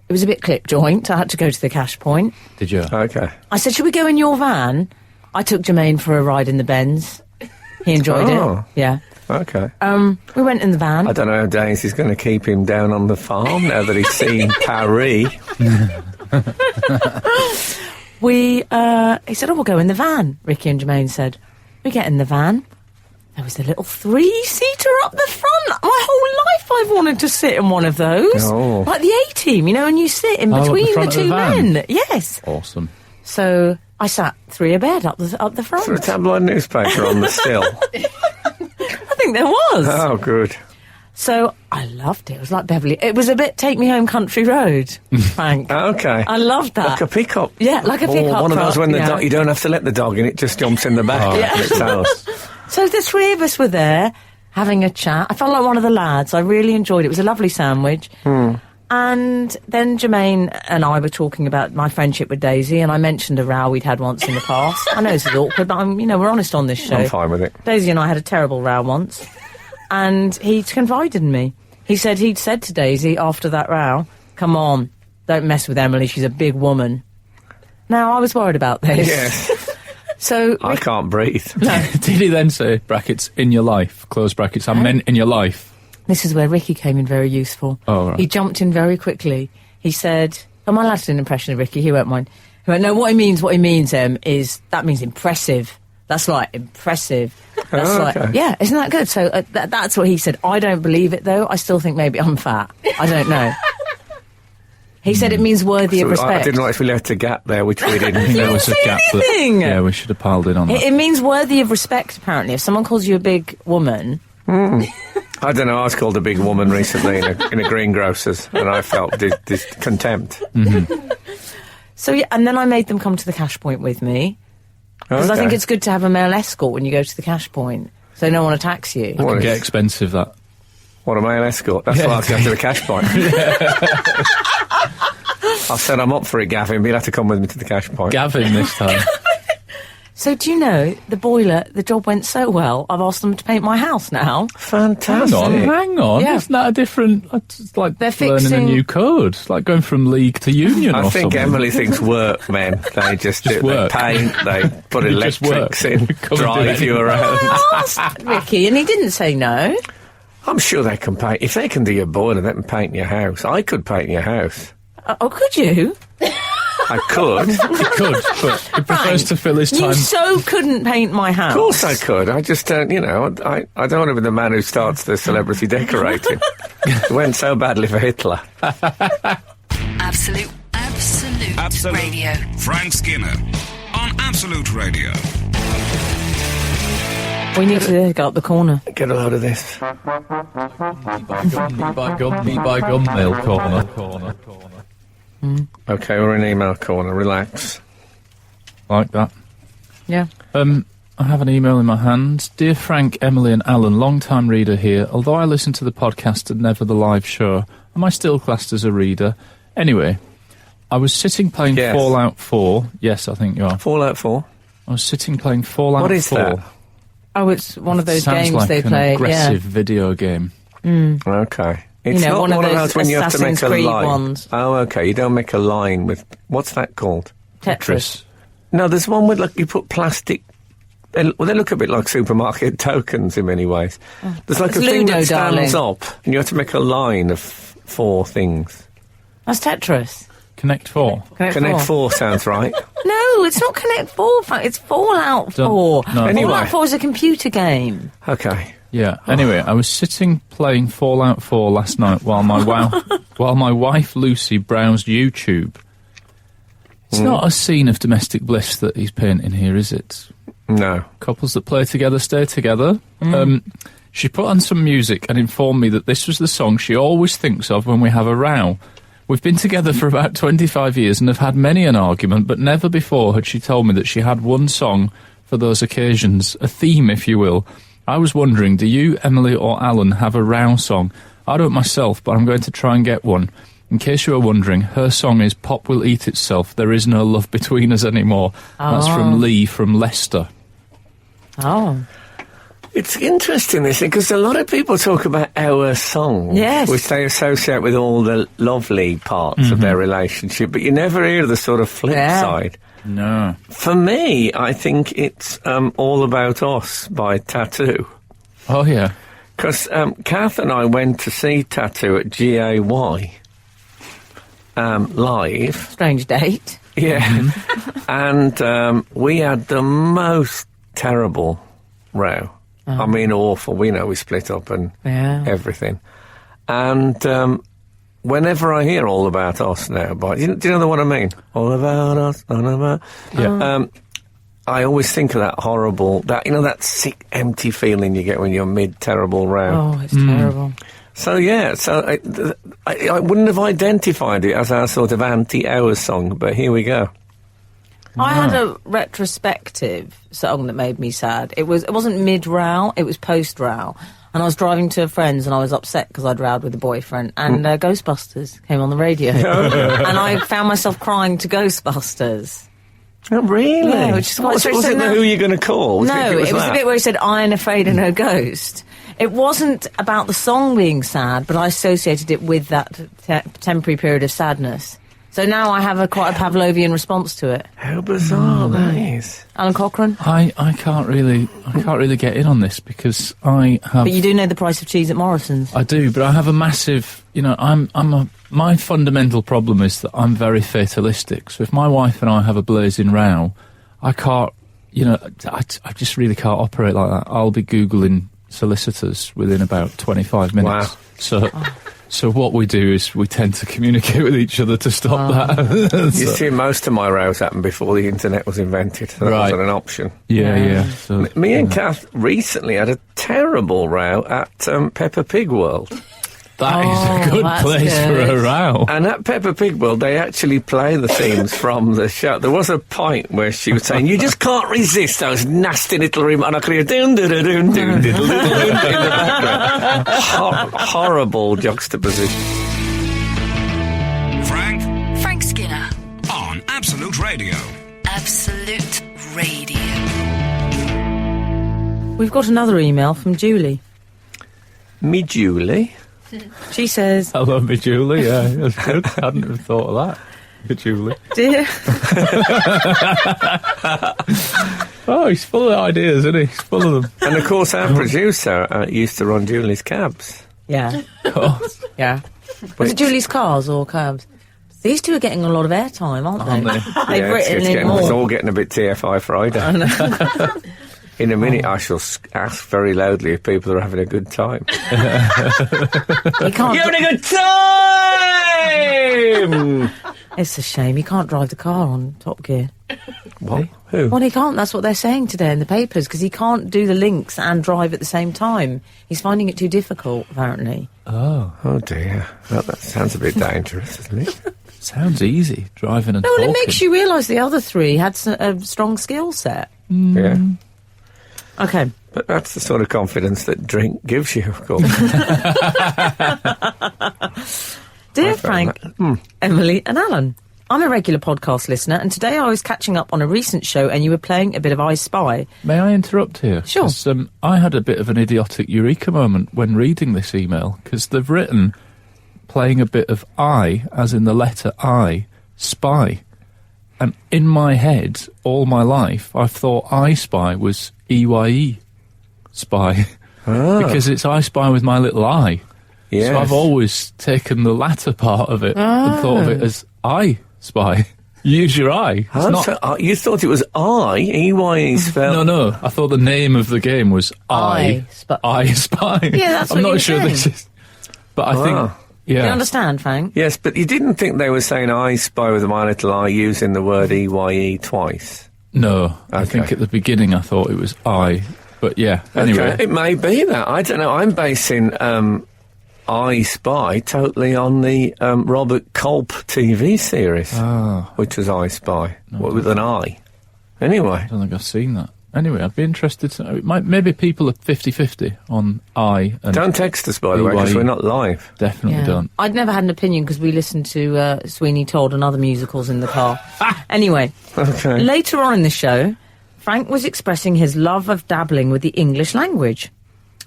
It was a bit clip joint. I had to go to the cash point. Did you? Okay. I said, should we go in your van? I took Jermaine for a ride in the Benz. He enjoyed Oh. it. Yeah. Okay. We went in the van. I don't know how Daisy's going to keep him down on the farm now that he's seen Paris. He said, we'll go in the van. Ricky and Jermaine said, we get in the van. There was a little 3-seater up the front. My whole life I've wanted to sit in one of those. Oh. Like the A-Team, and you sit in Oh, at the between the front of the two van? men. Yes. Awesome. So I sat 3 a bed up the front. For a tabloid newspaper on the sill. I think there was. Oh, good. So I loved it. It was like Beverly. It was a bit Take Me Home Country Road, Frank. Okay. I loved that. Like a pickup. Yeah, like a pickup One of those truck, when the yeah. dog, you don't have to let the dog in, it just jumps in the back Oh, of its house. So the 3 of us were there having a chat. I felt like one of the lads. I really enjoyed it. It was a lovely sandwich. And then Jermaine and I were talking about my friendship with Daisy, and I mentioned a row we'd had once in the past. I know this is awkward, but we're honest on this show. I'm fine with it. Daisy and I had a terrible row once, and he confided in me. He said he'd said to Daisy after that row, come on, don't mess with Emily, she's a big woman. Now, I was worried about this. Yes. So I can't breathe. Did he then say, brackets, in your life, close brackets, I meant in your life? This is where Ricky came in very useful. Oh, right. He jumped in very quickly. He said, am I allowed to do an impression of Ricky? He won't mind. He went, no, what he means, is, that means impressive. That's right, impressive. That's okay. yeah, isn't that good? So that's what he said. I don't believe it, though. I still think maybe I'm fat. I don't know. He said it means worthy of respect. I didn't like if we left a gap there, which we didn't. I think there was a gap anything. Yeah, we should have piled in on that. It means worthy of respect, apparently. If someone calls you a big woman... I don't know, I was called a big woman recently in a greengrocer's, and I felt this contempt. Mm-hmm. So, yeah, and then I made them come to the cash point with me. Because I think it's good to have a male escort when you go to the cash point, so no one attacks you. It can get expensive, that. What, a male escort? That's why I have to go to the cash point. I said I'm up for it, Gavin, but you'll have to come with me to the cash point. Gavin this time. So do you know, the boiler, the job went so well, I've asked them to paint my house now. Fantastic. Hang on. Yeah. Isn't that a different... It's like They're learning fixing- a new code. It's like going from league to union or I think something. Emily thinks work, men. They just do work. They paint, they put You just electrics work. in, Come and do drive you anything. around. I asked Ricky, and he didn't say no. I'm sure they can paint. If they can do your boiler, they can paint your house. I could paint your house. Oh, could you? I could. He could, but he prefers to fill his time... You so couldn't paint my house. Of course I could. I just don't, I don't want to be the man who starts the celebrity decorating. It went so badly for Hitler. Absolute Radio. Frank Skinner on Absolute Radio. We need to go up the corner. Get a load of this. Me by gum, mail corner. Okay, we're in email corner. Relax. Like that. Yeah. I have an email in my hand. Dear Frank, Emily and Alan, long-time reader here. Although I listen to the podcast and never the live show, am I still classed as a reader? Anyway, I was sitting playing Yes. Fallout 4. Yes, I think you are. Fallout 4. I was sitting playing Fallout 4. What is that? Oh, it's one of those Sounds games like they an play. aggressive video game. Okay. It's know, not one of those those when you have to make Assassin's a Creed line. ones. Oh, okay. You don't make a line with... What's that called? Tetris. No, there's one with, like, you put plastic... They look a bit like supermarket tokens in many ways. There's like It's a thing Ludo, that stands darling. up, and you have to make a line of 4 things. That's Tetris. Connect 4. Connect 4 sounds right. No, it's not Connect 4, Frank. It's Fallout 4. No. Anyway. Fallout 4 is a computer game. Okay. Yeah. Anyway, I was sitting playing Fallout 4 last night while my wife Lucy browsed YouTube. It's not a scene of domestic bliss that he's painting here, is it? No. Couples that play together stay together. She put on some music and informed me that this was the song she always thinks of when we have a row. We've been together for about 25 years and have had many an argument, but never before had she told me that she had one song for those occasions, a theme, if you will. I was wondering, do you, Emily or Alan, have a row song? I don't myself, but I'm going to try and get one. In case you were wondering, her song is Pop Will Eat Itself, There Is No Love Between Us Anymore. That's from Lee from Leicester. Oh. It's interesting, this thing, because a lot of people talk about our songs, Yes. which they associate with all the lovely parts of their relationship, but you never hear the sort of flip Yeah. side. No. For me, I think it's All About Us by Tattoo. Oh, yeah. Because Kath and I went to see Tattoo at GAY live. Strange date. Yeah. And we had the most terrible row. I mean, awful. We know we split up and Yeah. everything. And whenever I hear All About Us now, do you know the one I mean? All About Us, all about... Yeah. I always think of that horrible, that sick, empty feeling you get when you're mid-terrible row. Oh, it's terrible. So, yeah, I wouldn't have identified it as our sort of anti-hours song, but here we go. I had a retrospective song that made me sad. It wasn't mid-row, it was post-row. And I was driving to a friend's and I was upset because I'd rowed with a boyfriend. And Ghostbusters came on the radio. And I found myself crying to Ghostbusters. Oh, really? Yeah, which is quite was strange. it So the now- Who You Gonna Call? No, it was that? the bit where he said, "Iron afraid of no ghost." It wasn't about the song being sad, but I associated it with that temporary period of sadness. So now I have quite a Pavlovian response to it. How bizarre that is. Alan Cochrane? I can't really get in on this because I have. But you do know the price of cheese at Morrison's. I do, but I have a massive. My fundamental problem is that I'm very fatalistic. So if my wife and I have a blazing row, I can't. I just really can't operate like that. I'll be Googling solicitors within about 25 minutes. Wow. So what we do is we tend to communicate with each other to stop that. You see, most of my rows happened before the internet was invented. So that wasn't an option. Yeah. So, Me and Kath recently had a terrible row at Peppa Pig World. that is a good place for a row. And at Peppa Pig World, they actually play the themes from the show. There was a point where she was saying, "You just can't resist those nasty little and I could hear doon doon doon doon in the background. Horrible juxtaposition. Frank Skinner On Absolute Radio. Absolute Radio. We've got another email from Julie. Me Julie. She says, Hello, me Julie. Yeah, that's good. I hadn't even thought of that. Me Julie. "Dear..." Oh, he's full of ideas, isn't he? He's full of them. And of course, our producer used to run Julie's cabs. Yeah. Oh, Yeah. Was it Julie's cars or cabs? These two are getting a lot of airtime, aren't they? They've Yeah, written it it's more. all getting a bit TFI Friday. In a minute, I shall ask very loudly if people are having a good time. You can't. You're having a good time! It's a shame he can't drive the car on Top Gear. What? Who? Well, he can't. That's what they're saying today in the papers, because he can't do the links and drive at the same time. He's finding it too difficult, apparently. Oh dear. Well, that sounds a bit dangerous, doesn't it? sounds easy, driving and No, well, talking. it makes you realise the other three had a strong skill set. Yeah. Okay. But that's the sort of confidence that drink gives you, of course. Dear I found Frank, Emily and Alan, I'm a regular podcast listener, and today I was catching up on a recent show and you were playing a bit of I Spy. May I interrupt here? Sure. 'Cause, I had a bit of an idiotic eureka moment when reading this email, because they've written playing a bit of I, as in the letter I, spy. And in my head, all my life, I've thought I Spy was EYE spy. Because it's I Spy with my little eye. Yes. So I've always taken the latter part of it and thought of it as I Spy. Use your eye. It's Oh, not... so, you thought it was EYE spelled... No. I thought the name of the game was I Spy. Spy. Yeah, that's I'm what not you sure were this saying. is. But I think, Do you yeah. understand, Frank? Yes, but you didn't think they were saying I spy with my little eye using the word EYE twice? No, I Okay. think at the beginning I thought it was I. But yeah, anyway. Okay, it may be that. I don't know. I'm basing I Spy totally on the Robert Culp TV series, which was I Spy, with an I. Anyway. I don't think I've seen that. Anyway, I'd be interested to know. Maybe people are 50-50 on I and Don't text us, by the way, because EYE. we're not live. Definitely don't. I'd never had an opinion because we listened to Sweeney Todd and other musicals in the car. Anyway, Okay. later on in the show, Frank was expressing his love of dabbling with the English language.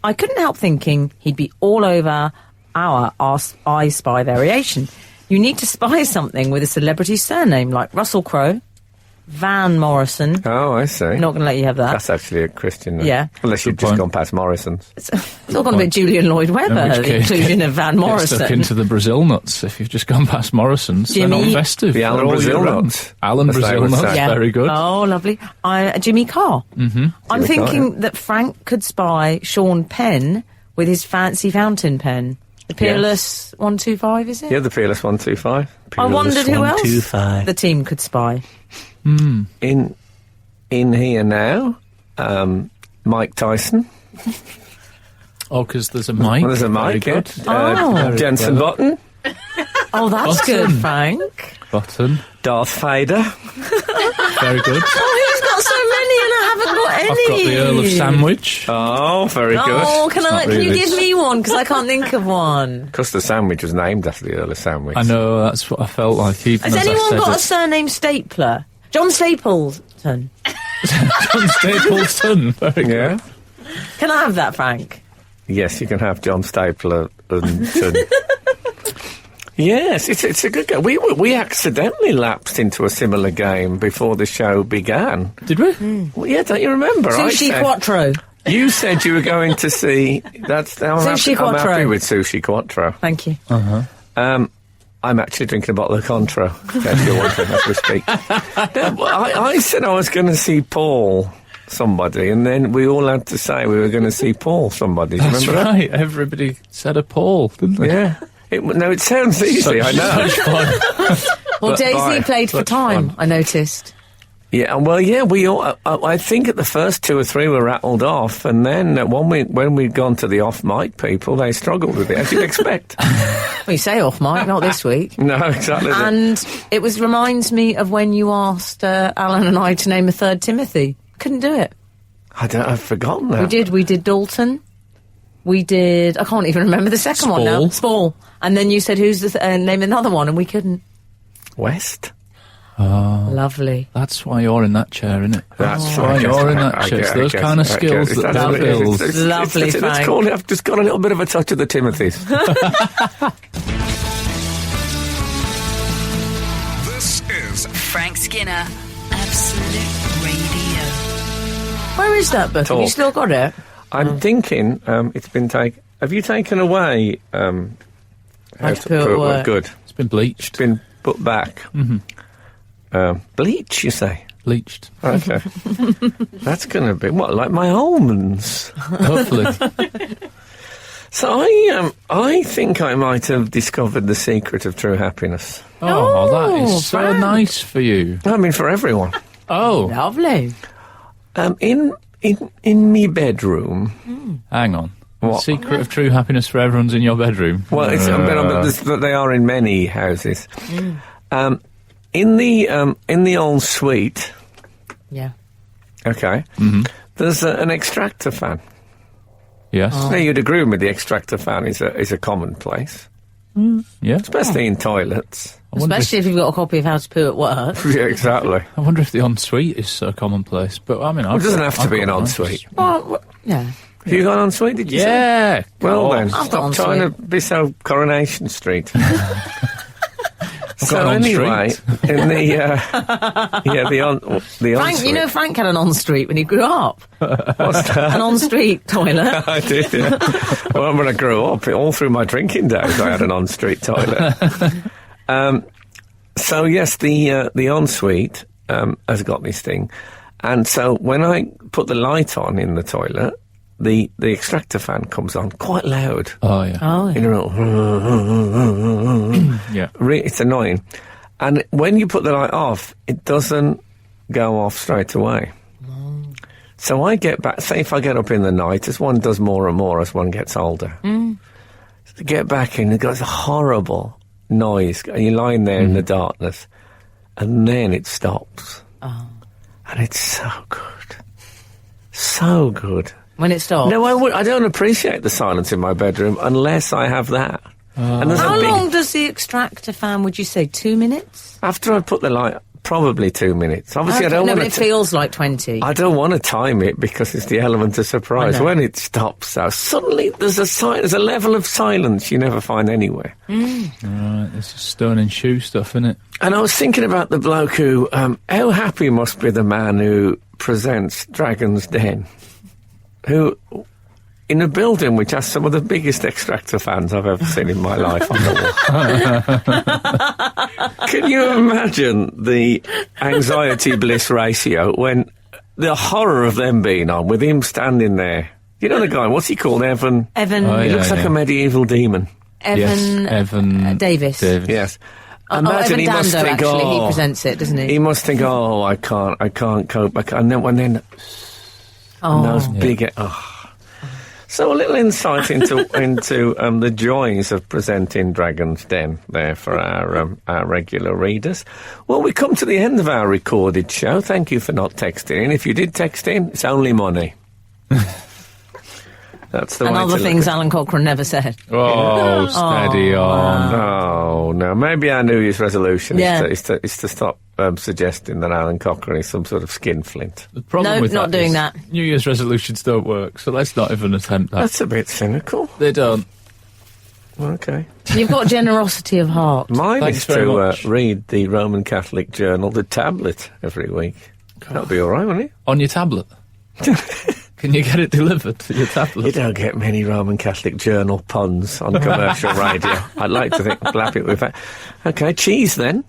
I couldn't help thinking he'd be all over our I Spy variation. You need to spy something with a celebrity surname like Russell Crowe, Van Morrison. Oh, I see. Not going to let you have that. That's actually a Christian name. Yeah. Unless you've Good just point. gone past Morrison's. It's all gone a bit Julian Lloyd Webber, In which the case, inclusion of Van Get Morrison. stuck into the Brazil nuts. If you've just gone past Morrison's, they're not Jimmy- festive. The They're Alan all Brazil year round. nuts, Alan as they Brazil would nuts, say. very good. Oh, lovely. Jimmy Carr. Mm-hmm. I'm Jimmy Carr, thinking that Frank could spy Sean Penn with his fancy fountain pen. The Peerless 125, is it? Yeah, the Peerless 125. I wondered who else 125. the team could spy. In here now, Mike Tyson. Oh, because there's a mic. Well, there's a Very mic, yeah. good. Oh. Jensen Button. Oh, that's Button. good, Frank. Button. Darth Vader. Very good. Oh, he's got so many and I haven't got any. I've got the Earl of Sandwich. Oh, very good. Oh, can not you really. give me one? Because I can't think of one. Because the sandwich was named after the Earl of Sandwich. I know, that's what I felt like, even Has as I anyone said got a it. surname Stapler? John Stapleton. John Stapleton. Very good. Yeah? Can I have that, Frank? Yes, you can have John Stapler and Yes, it's a good game. We accidentally lapsed into a similar game before the show began. Did we? Well, yeah, don't you remember? Sushi Quattro. You said you were going to see. Sushi I'm Quattro. happy with Sushi Quattro. Thank you. I'm actually drinking a bottle of Contra. If you're wondering as we speak. No, I said I was going to see Paul somebody, and then we all had to say we were going to see Paul somebody. Do you That's remember right. Everybody said a Paul, didn't they? that? Yeah. It sounds easy, I know. Such fun. Well, But Daisy bye. played for Such time, fun. I noticed. Yeah, well, yeah, we all. I think at the first 2 or 3 were rattled off, and then when we'd gone to the off-mic people, they struggled with it, as you'd expect. Well, you say off, Mike, not this week. No, exactly. And it reminds me of when you asked Alan and I to name a third Timothy. Couldn't do it. I've forgotten that. We did Dalton. We did, I can't even remember the second one now. Spall. And then you said, who's the, name another one, and we couldn't. West. Lovely. That's why you're in that chair, isn't it? That's why you're in that I chair. It's guess- those I kind of guess- skills I that guess- Dad builds. Lovely, Let's Frank. call it. I've just got a little bit of a touch of the Timothys. This is Frank Skinner, Absolute Radio. Where is that book? Have you Talk. still got it? I'm thinking it's been taken. Have you taken away? How to put it away. Good. It's been bleached. Been put back. Bleach, you say? Bleached. Okay. That's going to be what, like my almonds? Hopefully. So I think I might have discovered the secret of true happiness. Oh, that is so Frank. nice for you. I mean, for everyone. Oh, Lovely. In me bedroom. hang on. What? The secret of true happiness for everyone's in your bedroom. Well, but they are in many houses. In the old suite. Yeah. Okay. There's an extractor fan. Yes. Now, you'd agree with me, the extractor fan is a commonplace, Yeah. especially in toilets. Especially if you've got a copy of How to Poo at Work. Yeah, exactly. I wonder if the ensuite is so commonplace. But I mean, Well, it doesn't have to be an ensuite. Well, yeah. Have you gone ensuite, did you say? Yeah. Well God. then, I've stop gone trying ensuite. to be so Coronation Street. So gone en anyway, street. in the Frank, ensuite. you know Frank had an on-street when he grew up. What's that? An on-street toilet. I did, yeah. Well, when I grew up, all through my drinking days, I had an en-street toilet. So yes, the ensuite has got this thing, and so when I put the light on in the toilet, the extractor fan comes on quite loud. Oh, yeah. Oh, yeah. You know, Yeah. it's annoying. And when you put the light off, it doesn't go off straight away. So I get back, say if I get up in the night, as one does more and more as one gets older, to get back in, it goes a horrible noise, and you're lying there in the darkness, and then it stops. Oh. And it's so good. So good. When it stops. No, I don't appreciate the silence in my bedroom unless I have that. And there's How a big, long does the extractor fan, would you say, 2 minutes? after I put the light, probably 2 minutes. Obviously, Okay, I don't no, want but it to. feels like 20. I don't want to time it because it's the element of surprise. I know. When it stops, though, suddenly there's a level of silence you never find anywhere. Right, this is stone and shoe stuff, isn't it? And I was thinking about the bloke who, how happy must be the man who presents Dragon's Den, who, in a building which has some of the biggest extractor fans I've ever seen in my life on the wall. Can you imagine the anxiety bliss ratio when the horror of them being on, with him standing there? You know the guy, what's he called, Evan? Evan, Oh, He yeah, looks like a medieval demon. Evan, Evan Davis. Yes. Evan Dando, actually, he presents it, doesn't he? He must think, oh, I can't cope. And then those big. So a little insight into the joys of presenting Dragon's Den there for our regular readers. Well, we come to the end of our recorded show. Thank you for not texting in. If you did text in, it's only money. That's the and way other to things look Alan Cochrane never said. Oh, steady on. Oh no! Maybe our New Year's resolution Yeah. is to stop suggesting that Alan Cochrane is some sort of skinflint. The problem No, with not that doing is that. New Year's resolutions don't work, so let's not even attempt that. That's a bit cynical. They don't. Okay. You've got generosity of heart. Mine Thanks is very to much. read the Roman Catholic Journal, the tablet, every week. That'll be all right, won't it? On your tablet. Can you get it delivered to your tablet? You don't get many Roman Catholic Journal puns on commercial radio. I'd like to think blab it with that. Okay, cheese then.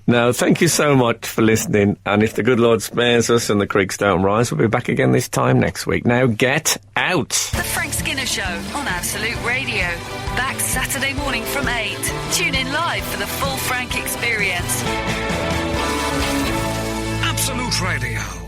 No, thank you so much for listening. And if the good Lord spares us and the creeks don't rise, we'll be back again this time next week. Now get out. The Frank Skinner Show on Absolute Radio. Back Saturday morning from 8. Tune in live for the full Frank experience. Absolute Radio.